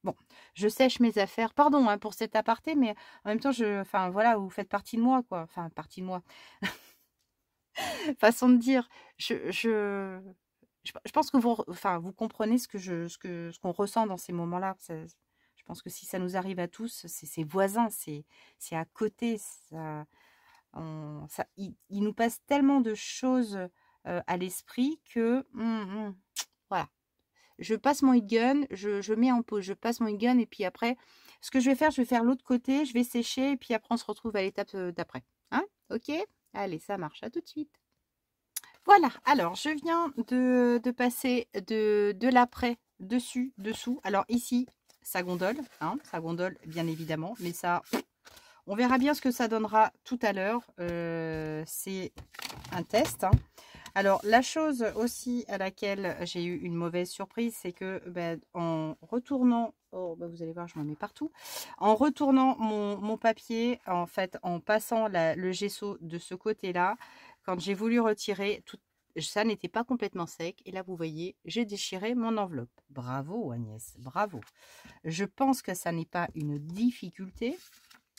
Bon, je sèche mes affaires. Pardon, hein, pour cet aparté, mais en même temps, enfin, voilà, vous faites partie de moi, quoi. Enfin, partie de moi. Façon de dire. Je pense que vous comprenez ce qu'on ressent dans ces moments-là. Je pense que si ça nous arrive à tous, c'est ses voisins, c'est à côté. Il nous passe tellement de choses à l'esprit que... voilà. Je passe mon heat gun, je mets en pause, je passe mon heat gun, et puis après, ce que je vais faire l'autre côté, je vais sécher, et puis après on se retrouve à l'étape d'après. Hein? Ok? Allez, ça marche, à tout de suite. Voilà, alors je viens de passer de l'après dessus, dessous. Alors ici, ça gondole, hein, ça gondole bien évidemment, mais ça, on verra bien ce que ça donnera tout à l'heure. C'est un test, hein. Alors, la chose aussi à laquelle j'ai eu une mauvaise surprise, c'est que en retournant, oh, vous allez voir, je m'en mets partout, en retournant mon papier, en fait, en passant le gesso de ce côté-là, quand j'ai voulu retirer, ça n'était pas complètement sec. Et là, vous voyez, j'ai déchiré mon enveloppe. Bravo, Agnès, bravo. Je pense que ça n'est pas une difficulté.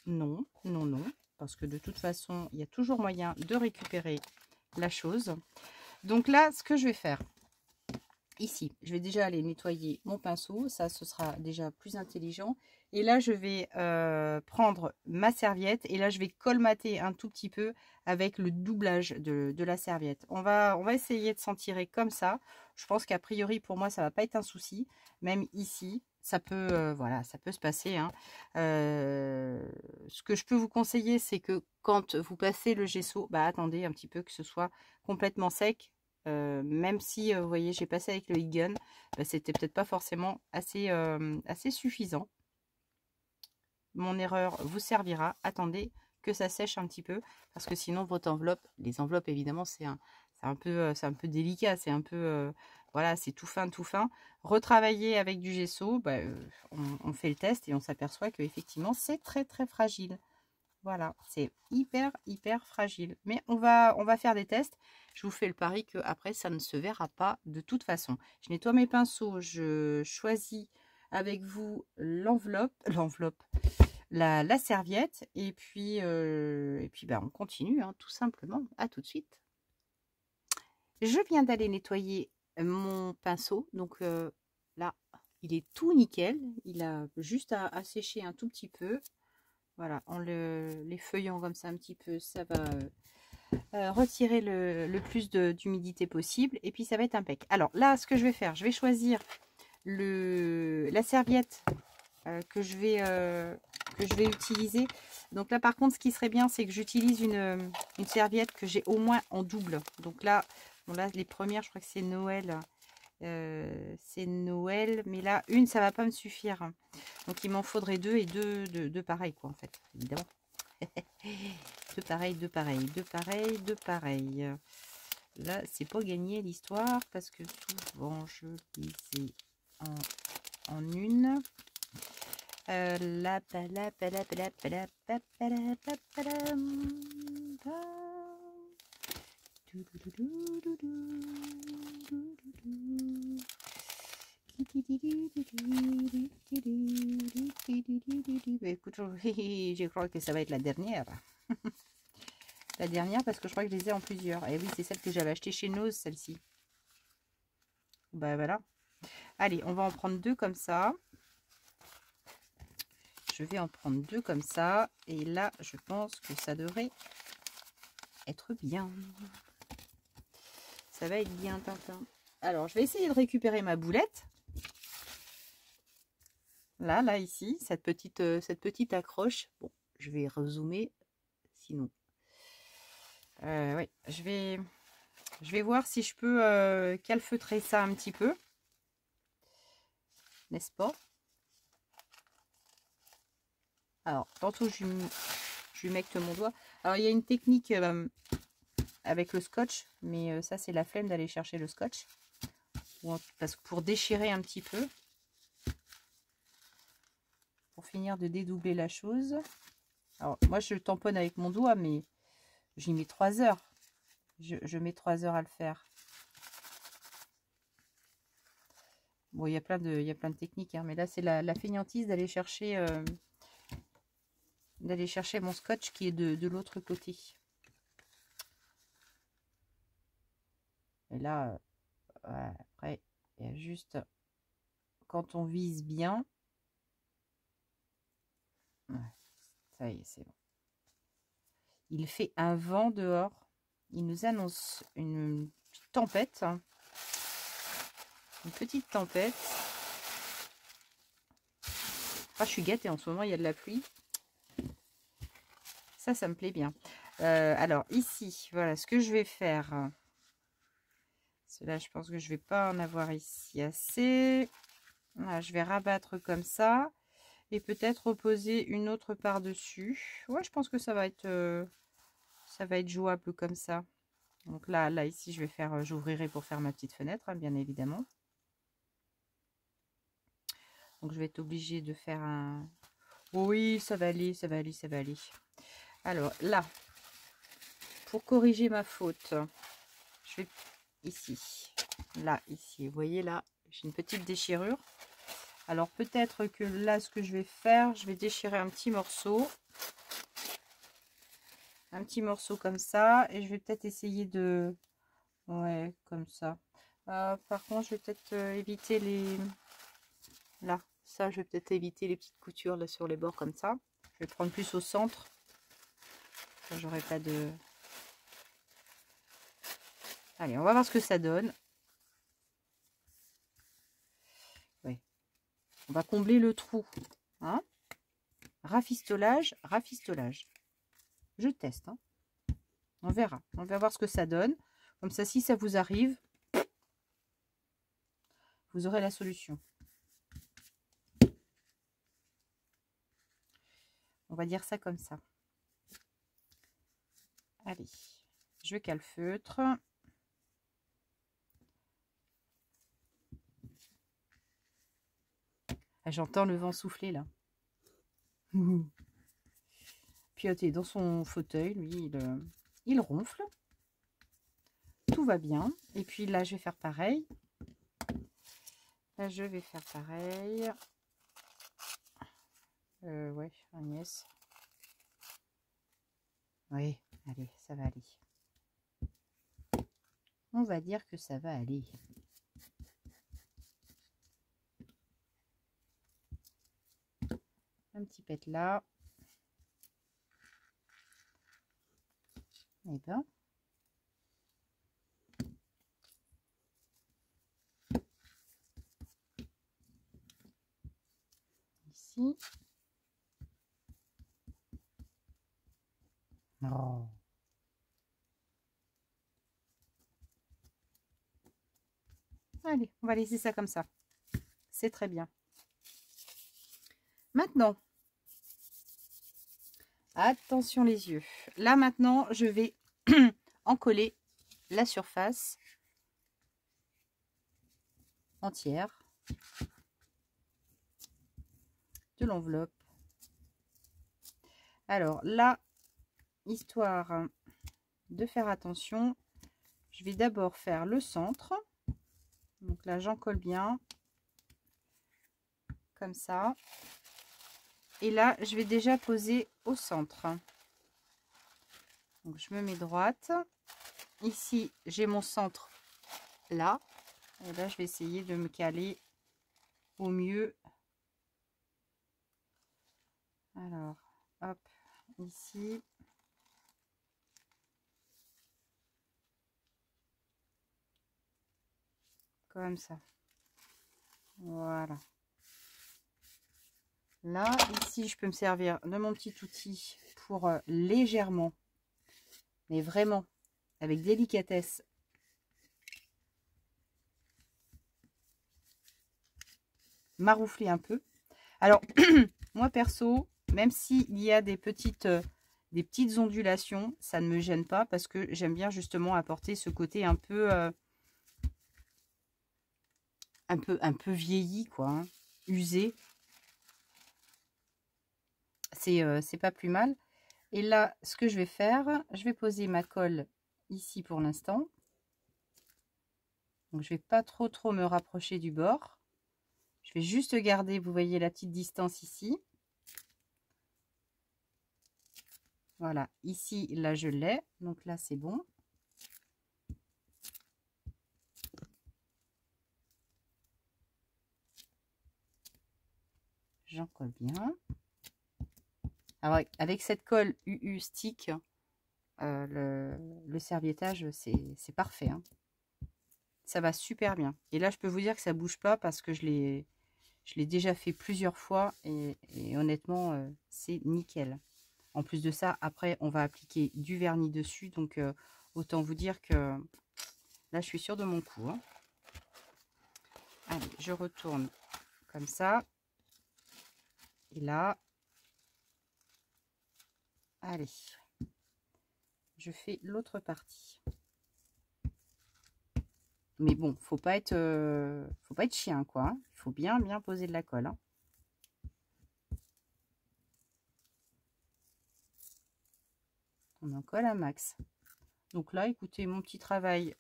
Non, non, non, parce que de toute façon, il y a toujours moyen de récupérer la chose. Donc là, ce que je vais faire ici, je vais déjà aller nettoyer mon pinceau, ça ce sera déjà plus intelligent. Et là je vais prendre ma serviette, et là je vais colmater un tout petit peu avec le doublage de la serviette. On va essayer de s'en tirer comme ça. Je pense qu'a priori pour moi ça va pas être un souci. Même ici, ça peut, voilà, ça peut se passer, hein. Ce que je peux vous conseiller, c'est que quand vous passez le gesso, bah, attendez un petit peu que ce soit complètement sec. Même si, vous voyez, j'ai passé avec le heat gun, bah, c'était peut-être pas forcément assez, assez suffisant. Mon erreur vous servira. Attendez que ça sèche un petit peu, parce que sinon votre enveloppe, les enveloppes évidemment c'est un peu délicat, c'est un peu voilà, c'est tout fin tout fin. Retravailler avec du gesso, bah, on fait le test et on s'aperçoit que effectivement c'est très très fragile. Voilà, c'est hyper hyper fragile. Mais on va faire des tests. Je vous fais le pari que après ça ne se verra pas de toute façon. Je nettoie mes pinceaux, je choisis avec vous l'enveloppe, la serviette, et puis bah, on continue, hein, tout simplement. À tout de suite. Je viens d'aller nettoyer mon pinceau, donc là, il est tout nickel. Il a juste à sécher un tout petit peu. Voilà, en les feuillant comme ça un petit peu, ça va retirer le plus d'humidité possible, et puis ça va être impec. Alors là, ce que je vais faire, je vais choisir la serviette que je vais utiliser. Donc là par contre, ce qui serait bien, c'est que j'utilise une serviette que j'ai au moins en double. Donc là, bon, là les premières, je crois que c'est Noël. C'est Noël, mais là une ça va pas me suffire, donc il m'en faudrait deux, et deux pareils quoi, en fait, évidemment. Deux pareils, deux pareils, deux pareils, deux pareils. Là c'est pas gagné l'histoire, parce que souvent je les ai en une. Écoute, je crois que ça va être la dernière. La dernière, parce que je crois que je les ai en plusieurs. Et oui, c'est celle que j'avais achetée chez Nose, celle-ci. Bah voilà. Allez, on va en prendre deux comme ça. Je vais en prendre deux comme ça. Et là, je pense que ça devrait être bien. Ça va être bien, Tintin. Alors, je vais essayer de récupérer ma boulette. Là, ici, cette petite accroche. Bon, je vais rezoomer, sinon. Oui, je vais voir si je peux calfeutrer ça un petit peu. N'est-ce pas? Alors, tantôt, je humecte mon doigt. Alors, il y a une technique avec le scotch, mais ça, c'est la flemme d'aller chercher le scotch. Parce que pour déchirer un petit peu, pour finir de dédoubler la chose. Alors, moi, je le tamponne avec mon doigt, mais j'y mets 3 heures. Je mets 3 heures à le faire. Bon, il y a plein de techniques, hein, mais là, c'est la fainéantise d'aller chercher mon scotch qui est de l'autre côté. Et là, après, il y a juste, quand on vise bien, ouais, ça y est, c'est bon. Il fait un vent dehors. Il nous annonce une petite tempête. Hein. Une petite tempête. Ah, je suis gâtée en ce moment, il y a de la pluie. Ça me plaît bien. Alors, ici, voilà ce que je vais faire. Cela, je pense que je vais pas en avoir ici assez. Voilà, je vais rabattre comme ça. Et peut-être reposer une autre par-dessus. Ouais, je pense que ça va être jouable comme ça. Donc là ici, je vais faire, j'ouvrirai pour faire ma petite fenêtre, hein, bien évidemment. Donc je vais être obligée de faire un... Oui, ça va aller, ça va aller, ça va aller. Alors là, pour corriger ma faute, je vais ici, là, ici, vous voyez là, j'ai une petite déchirure. Alors peut-être que là, ce que je vais faire, je vais déchirer un petit morceau. Un petit morceau comme ça. Et je vais peut-être essayer de... Ouais, comme ça. Par contre, je vais peut-être éviter les... Là, ça, je vais peut-être éviter les petites coutures là sur les bords comme ça. Je vais prendre plus au centre. J'aurai pas de... Allez, on va voir ce que ça donne. Oui. On va combler le trou. Hein. Rafistolage, rafistolage. Je teste. Hein. On verra. On va voir ce que ça donne. Comme ça, si ça vous arrive, vous aurez la solution. On va dire ça comme ça. Allez, je calfeutre. Ah, j'entends le vent souffler là. Piotr dans son fauteuil, lui, il ronfle. Tout va bien. Et puis là, je vais faire pareil. Là, je vais faire pareil. Ouais, Agnès. Oui, allez, ça va aller. On va dire que ça va aller. Un petit pet là. Et ben. Ici. Oh. Allez, on va laisser ça comme ça. C'est très bien. Maintenant, attention les yeux. Là maintenant, je vais en coller la surface entière de l'enveloppe. Alors là, histoire de faire attention, je vais d'abord faire le centre. Donc là, j'en colle bien, comme ça. Et là, je vais déjà poser au centre. Donc je me mets droite. Ici, j'ai mon centre là. Et là, je vais essayer de me caler au mieux. Alors, hop, ici. Comme ça. Voilà. Là, ici, je peux me servir de mon petit outil pour légèrement, mais vraiment avec délicatesse, maroufler un peu. Alors, moi perso, même s'il y a des petites ondulations, ça ne me gêne pas parce que j'aime bien justement apporter ce côté un peu vieilli, quoi, hein, usé. C'est pas plus mal. Et là, ce que je vais faire, je vais poser ma colle ici pour l'instant. Donc, je vais pas trop me rapprocher du bord. Je vais juste garder, vous voyez, la petite distance ici. Voilà, ici, là, je l'ai. Donc là, c'est bon. J'en colle bien. Alors, avec cette colle UU Stick, le serviettage, c'est parfait. Hein. Ça va super bien. Et là, je peux vous dire que ça bouge pas parce que je l'ai déjà fait plusieurs fois. Et honnêtement, c'est nickel. En plus de ça, après, on va appliquer du vernis dessus. Donc, autant vous dire que là, je suis sûre de mon coup. Hein. Allez, je retourne comme ça. Et là, allez, je fais l'autre partie. Mais bon, faut pas être chien, quoi. Hein. Il faut bien poser de la colle. Hein. On en colle un max. Donc là, écoutez, mon petit travail,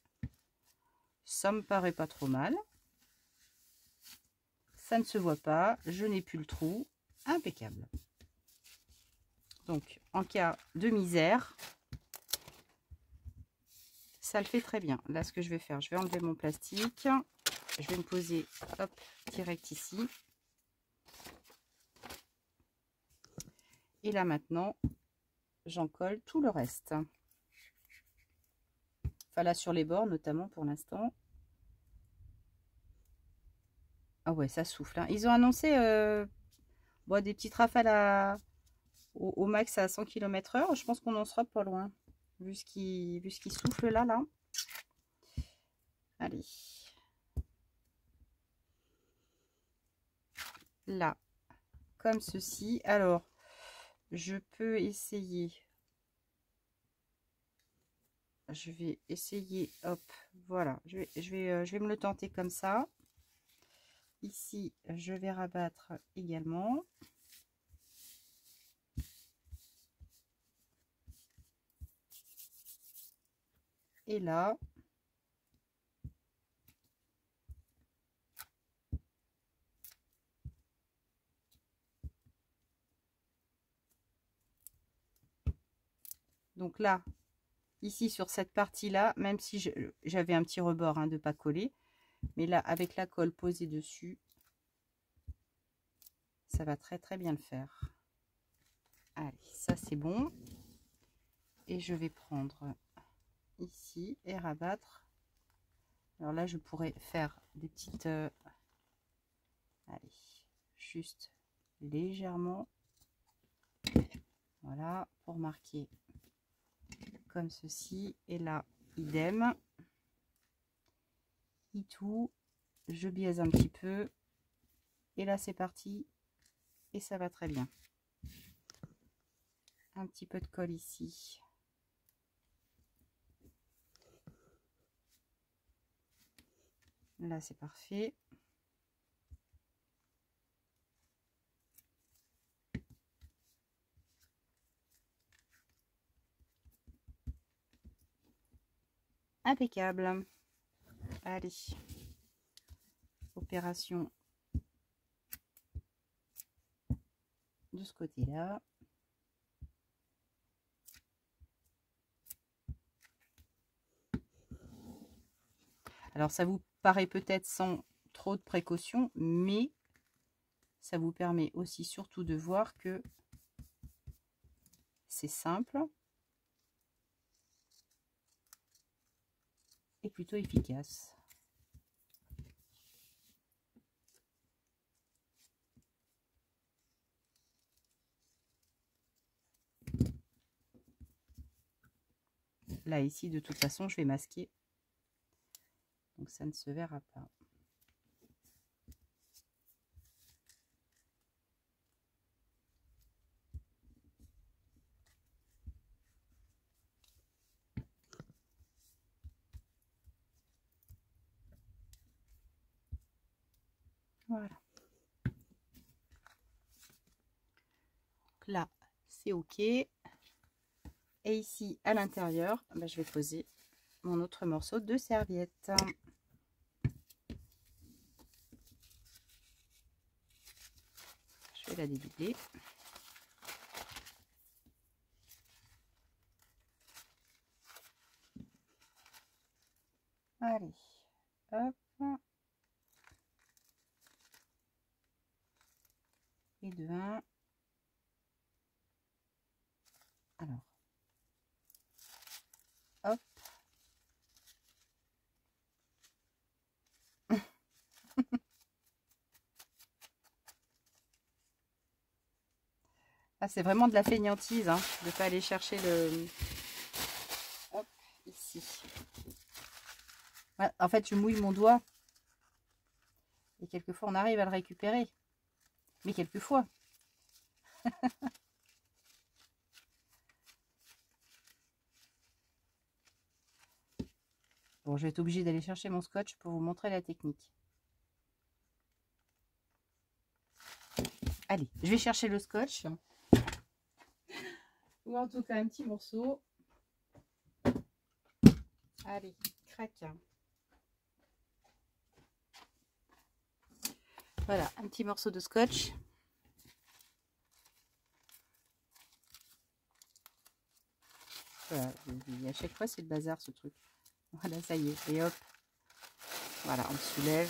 ça me paraît pas trop mal. Ça ne se voit pas. Je n'ai plus le trou. Impeccable. Donc, en cas de misère, ça le fait très bien. Là, ce que je vais faire, je vais enlever mon plastique. Je vais me poser, hop, direct ici. Et là, maintenant, j'en colle tout le reste. Enfin, là, sur les bords, notamment, pour l'instant. Ah ouais, ça souffle, hein. Ils ont annoncé bon, des petites rafales au max à 100 km/h. Je pense qu'on en sera pas loin. Vu ce qui souffle là. Allez. Là. Comme ceci. Alors, je peux essayer. Je vais essayer. Hop. Voilà. Je vais me le tenter comme ça. Ici, je vais rabattre également. Et là, donc là, ici sur cette partie-là, même si j'avais un petit rebord hein, de pas coller, mais là, avec la colle posée dessus, ça va très très bien le faire. Allez, ça c'est bon. Et je vais prendre ici et rabattre. Alors là, je pourrais faire des petites... allez, juste légèrement. Voilà, pour marquer comme ceci. Et là, idem. Et tout, je biaise un petit peu. Et là, c'est parti. Et ça va très bien. Un petit peu de colle ici. Là, c'est parfait. Impeccable. Allez. Opération de ce côté-là. Alors, ça vous paraît peut-être sans trop de précaution, mais ça vous permet aussi surtout de voir que c'est simple et plutôt efficace. Là, ici, de toute façon, je vais masquer. Donc, ça ne se verra pas. Voilà. Donc là, c'est OK. Et ici, à l'intérieur, ben, je vais poser mon autre morceau de serviette. Je vais la dédoubler. Allez, hop. Et de 1. Alors, hop. Ah, c'est vraiment de la fainéantise hein, de ne pas aller chercher le... Hop, ici. Ouais, en fait, je mouille mon doigt. Et quelquefois, on arrive à le récupérer. Mais quelquefois. Bon, je vais être obligée d'aller chercher mon scotch pour vous montrer la technique. Allez, je vais chercher le scotch. Ou en tout cas, un petit morceau. Allez, crac. Voilà, un petit morceau de scotch. Voilà, à chaque fois, c'est le bazar, ce truc. Voilà, ça y est. Et hop. Voilà, on soulève.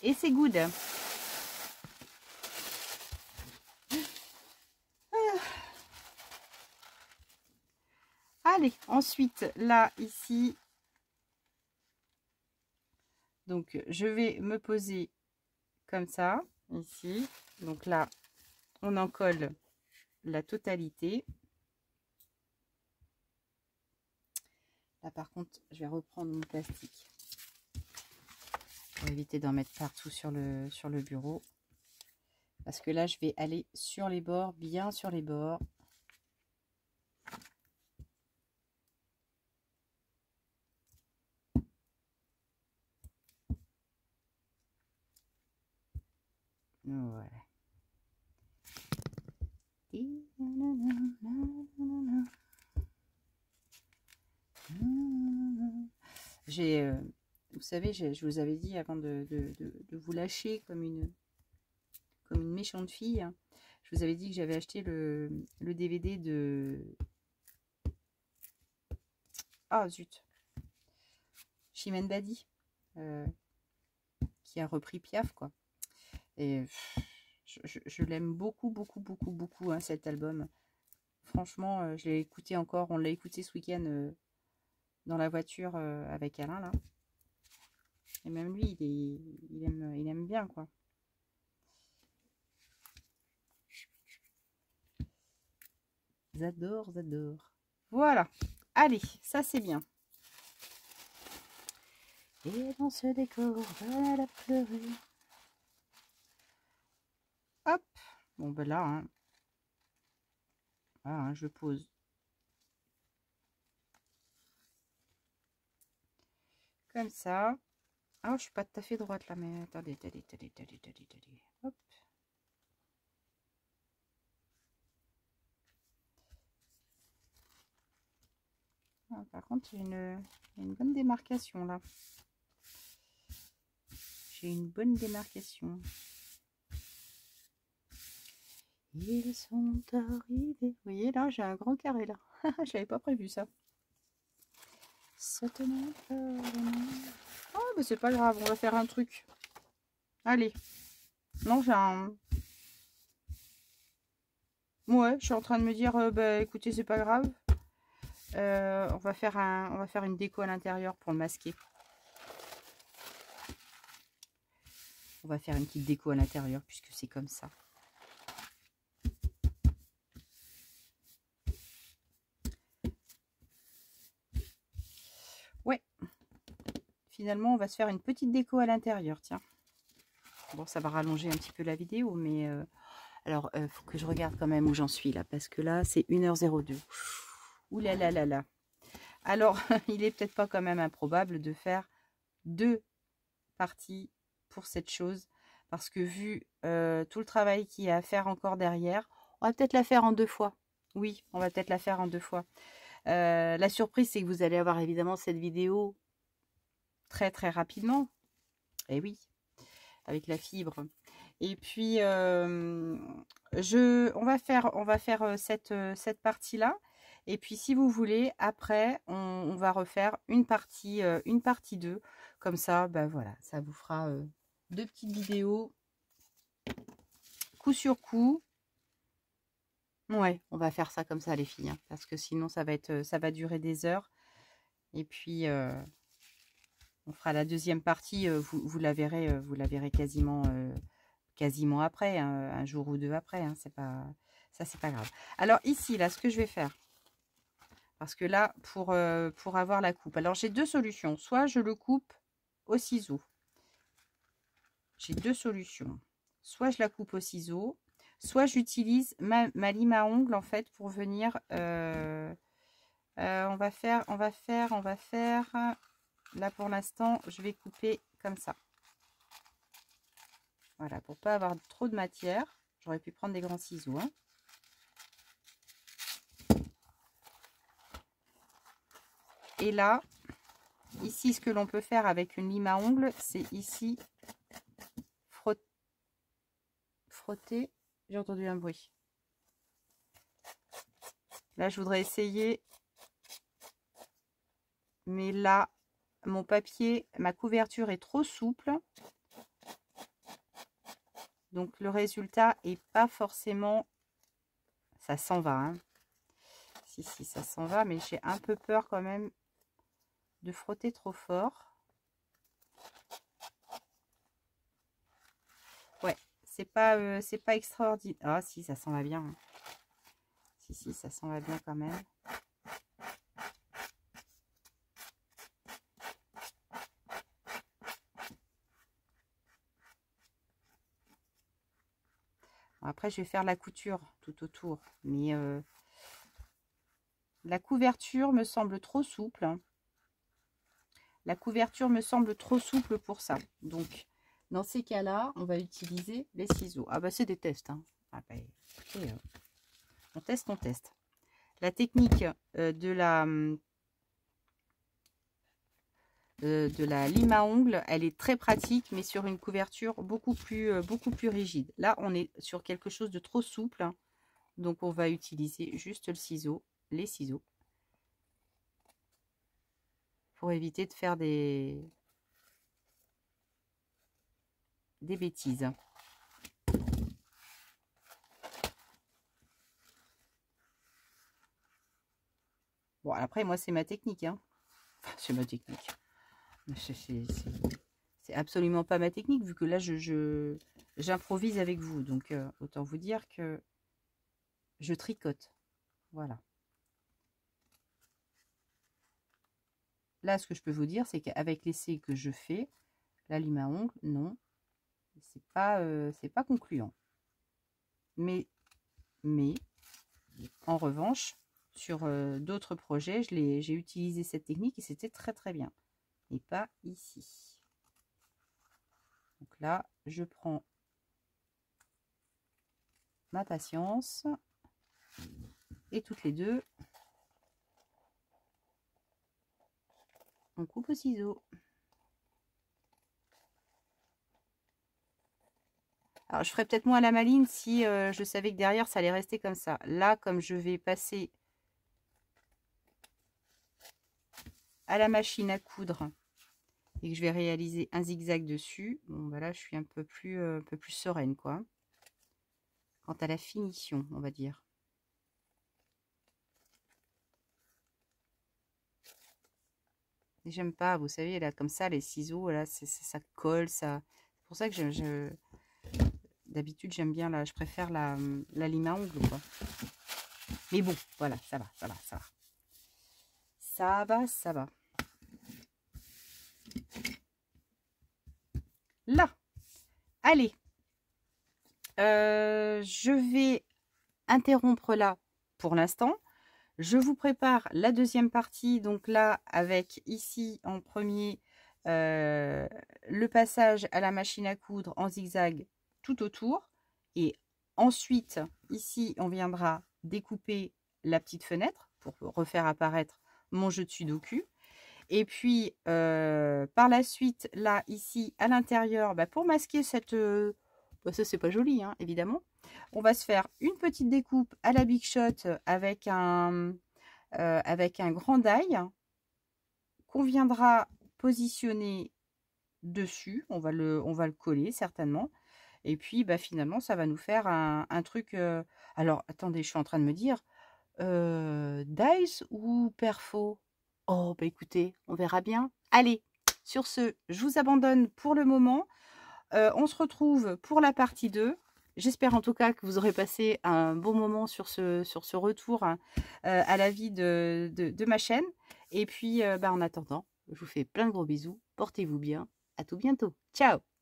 Et c'est good. Allez, ensuite, là, ici, Donc, je vais me poser comme ça, ici. Donc là, on en colle la totalité. Là, par contre, je vais reprendre mon plastique pour éviter d'en mettre partout sur le bureau. Parce que là, je vais aller sur les bords, bien sur les bords. Voilà. Vous savez, je vous avais dit avant de vous lâcher comme une méchante fille, hein, je vous avais dit que j'avais acheté le DVD de... Ah zut, Chimène Badi, qui a repris Piaf, quoi. Et je l'aime beaucoup, beaucoup, beaucoup, beaucoup, hein, cet album. Franchement, je l'ai écouté encore, on l'a écouté ce week-end dans la voiture avec Alain, là. Et même lui, il aime bien, quoi. J'adore, j'adore. Voilà. Allez, ça c'est bien. Et dans ce décor, elle a pleuré. Hop. Bon, ben là, hein. Voilà, hein, je pose. Comme ça. Ah, je suis pas tout à fait droite là, mais attendez. Hop. Ah, par contre, il y a une bonne démarcation là. J'ai une bonne démarcation. Ils sont arrivés. Vous voyez là, j'ai un grand carré là. Je n'avais pas prévu ça. Oh, mais c'est pas grave, on va faire un truc. Allez. Non, j'ai un... Ouais, je suis en train de me dire, bah écoutez, c'est pas grave. On va faire une déco à l'intérieur pour le masquer. On va faire une petite déco à l'intérieur puisque c'est comme ça. Ouais. Finalement, on va se faire une petite déco à l'intérieur, tiens. Bon, ça va rallonger un petit peu la vidéo, mais... alors, faut que je regarde quand même où j'en suis là, parce que là, c'est 1h02. Ouh là là là là. Alors, il est peut-être pas quand même improbable de faire 2 parties pour cette chose, parce que vu tout le travail qu'il y a à faire encore derrière, on va peut-être la faire en 2 fois. Oui, on va peut-être la faire en 2 fois. La surprise, c'est que vous allez avoir évidemment cette vidéo très très rapidement. Et oui, avec la fibre. Et puis, on va faire cette partie-là. Et puis, si vous voulez, après, on va refaire une partie 2. Comme ça, ben voilà, ça vous fera 2 petites vidéos, coup sur coup. Ouais, on va faire ça comme ça, les filles, hein, parce que sinon, ça va durer des heures. Et puis, on fera la deuxième partie. Vous la verrez quasiment après, hein, un jour ou 2 après. Hein, c'est pas grave. Alors ici, là, ce que je vais faire, parce que là, pour avoir la coupe, alors j'ai 2 solutions. Soit je le coupe au ciseau. J'ai 2 solutions. Soit je la coupe au ciseau, soit j'utilise ma lime à ongles en fait pour venir. On va faire. Là pour l'instant, je vais couper comme ça. Voilà, pour pas avoir trop de matière. J'aurais pu prendre des grands ciseaux. Hein. Et là, ici, ce que l'on peut faire avec une lime à ongles, c'est ici frotter. J'ai entendu un bruit. Là, je voudrais essayer. Mais là, mon papier, ma couverture est trop souple. Donc, le résultat est pas forcément... Ça s'en va. Hein. Si, ça s'en va. Mais j'ai un peu peur quand même de frotter trop fort. c'est pas extraordinaire. Ah si, ça s'en va bien. Hein. Si, ça s'en va bien quand même. Bon, après, je vais faire la couture tout autour. Mais la couverture me semble trop souple. Hein. La couverture me semble trop souple pour ça. Donc, dans ces cas-là, on va utiliser les ciseaux. Ah bah, c'est des tests. Hein. Ah bah, écoutez, on teste, on teste. La technique de la lime à ongles, elle est très pratique, mais sur une couverture beaucoup plus rigide. Là, on est sur quelque chose de trop souple. Hein. Donc, on va utiliser juste le ciseau, les ciseaux. Pour éviter de faire des bêtises. Bon, après, moi, c'est ma technique. Hein. Enfin, c'est ma technique. C'est absolument pas ma technique, vu que là, j'improvise avec vous. Donc, autant vous dire que je tricote. Voilà. Là, ce que je peux vous dire, c'est qu'avec l'essai que je fais, la lime à ongles, non, c'est pas concluant. Mais en revanche, sur d'autres projets, j'ai utilisé cette technique et c'était très très bien. Et pas ici. Donc là, je prends ma patience et toutes les deux, on coupe au ciseau. Alors, je ferais peut-être moins la maline si je savais que derrière, ça allait rester comme ça. Là, comme je vais passer à la machine à coudre et que je vais réaliser un zigzag dessus, bon, bah là, je suis un peu plus sereine, quoi. Quant à la finition, on va dire. J'aime pas, vous savez, là, comme ça, les ciseaux, là, ça colle, ça. C'est pour ça que d'habitude, j'aime bien, là, je préfère la lime à ongles, quoi. Mais bon, voilà, ça va. Ça va. Là, allez. Je vais interrompre là pour l'instant. Je vous prépare la deuxième partie, donc là, avec ici en premier, le passage à la machine à coudre en zigzag tout autour. Et ensuite, ici, on viendra découper la petite fenêtre pour refaire apparaître mon jeu de sudoku. Et puis, par la suite, là, ici, à l'intérieur, bah, pour masquer cette... bah, ça, c'est pas joli, hein, évidemment. On va se faire une petite découpe à la Big Shot avec un grand die qu'on viendra positionner dessus. On va le coller, certainement. Et puis, bah, finalement, ça va nous faire un truc... Alors, attendez, je suis en train de me dire... dies ou perfo? Oh, bah écoutez, on verra bien. Allez, sur ce, je vous abandonne pour le moment. On se retrouve pour la partie 2. J'espère en tout cas que vous aurez passé un bon moment sur ce retour hein, à la vie de ma chaîne. Et puis, bah, en attendant, je vous fais plein de gros bisous. Portez-vous bien. À tout bientôt. Ciao!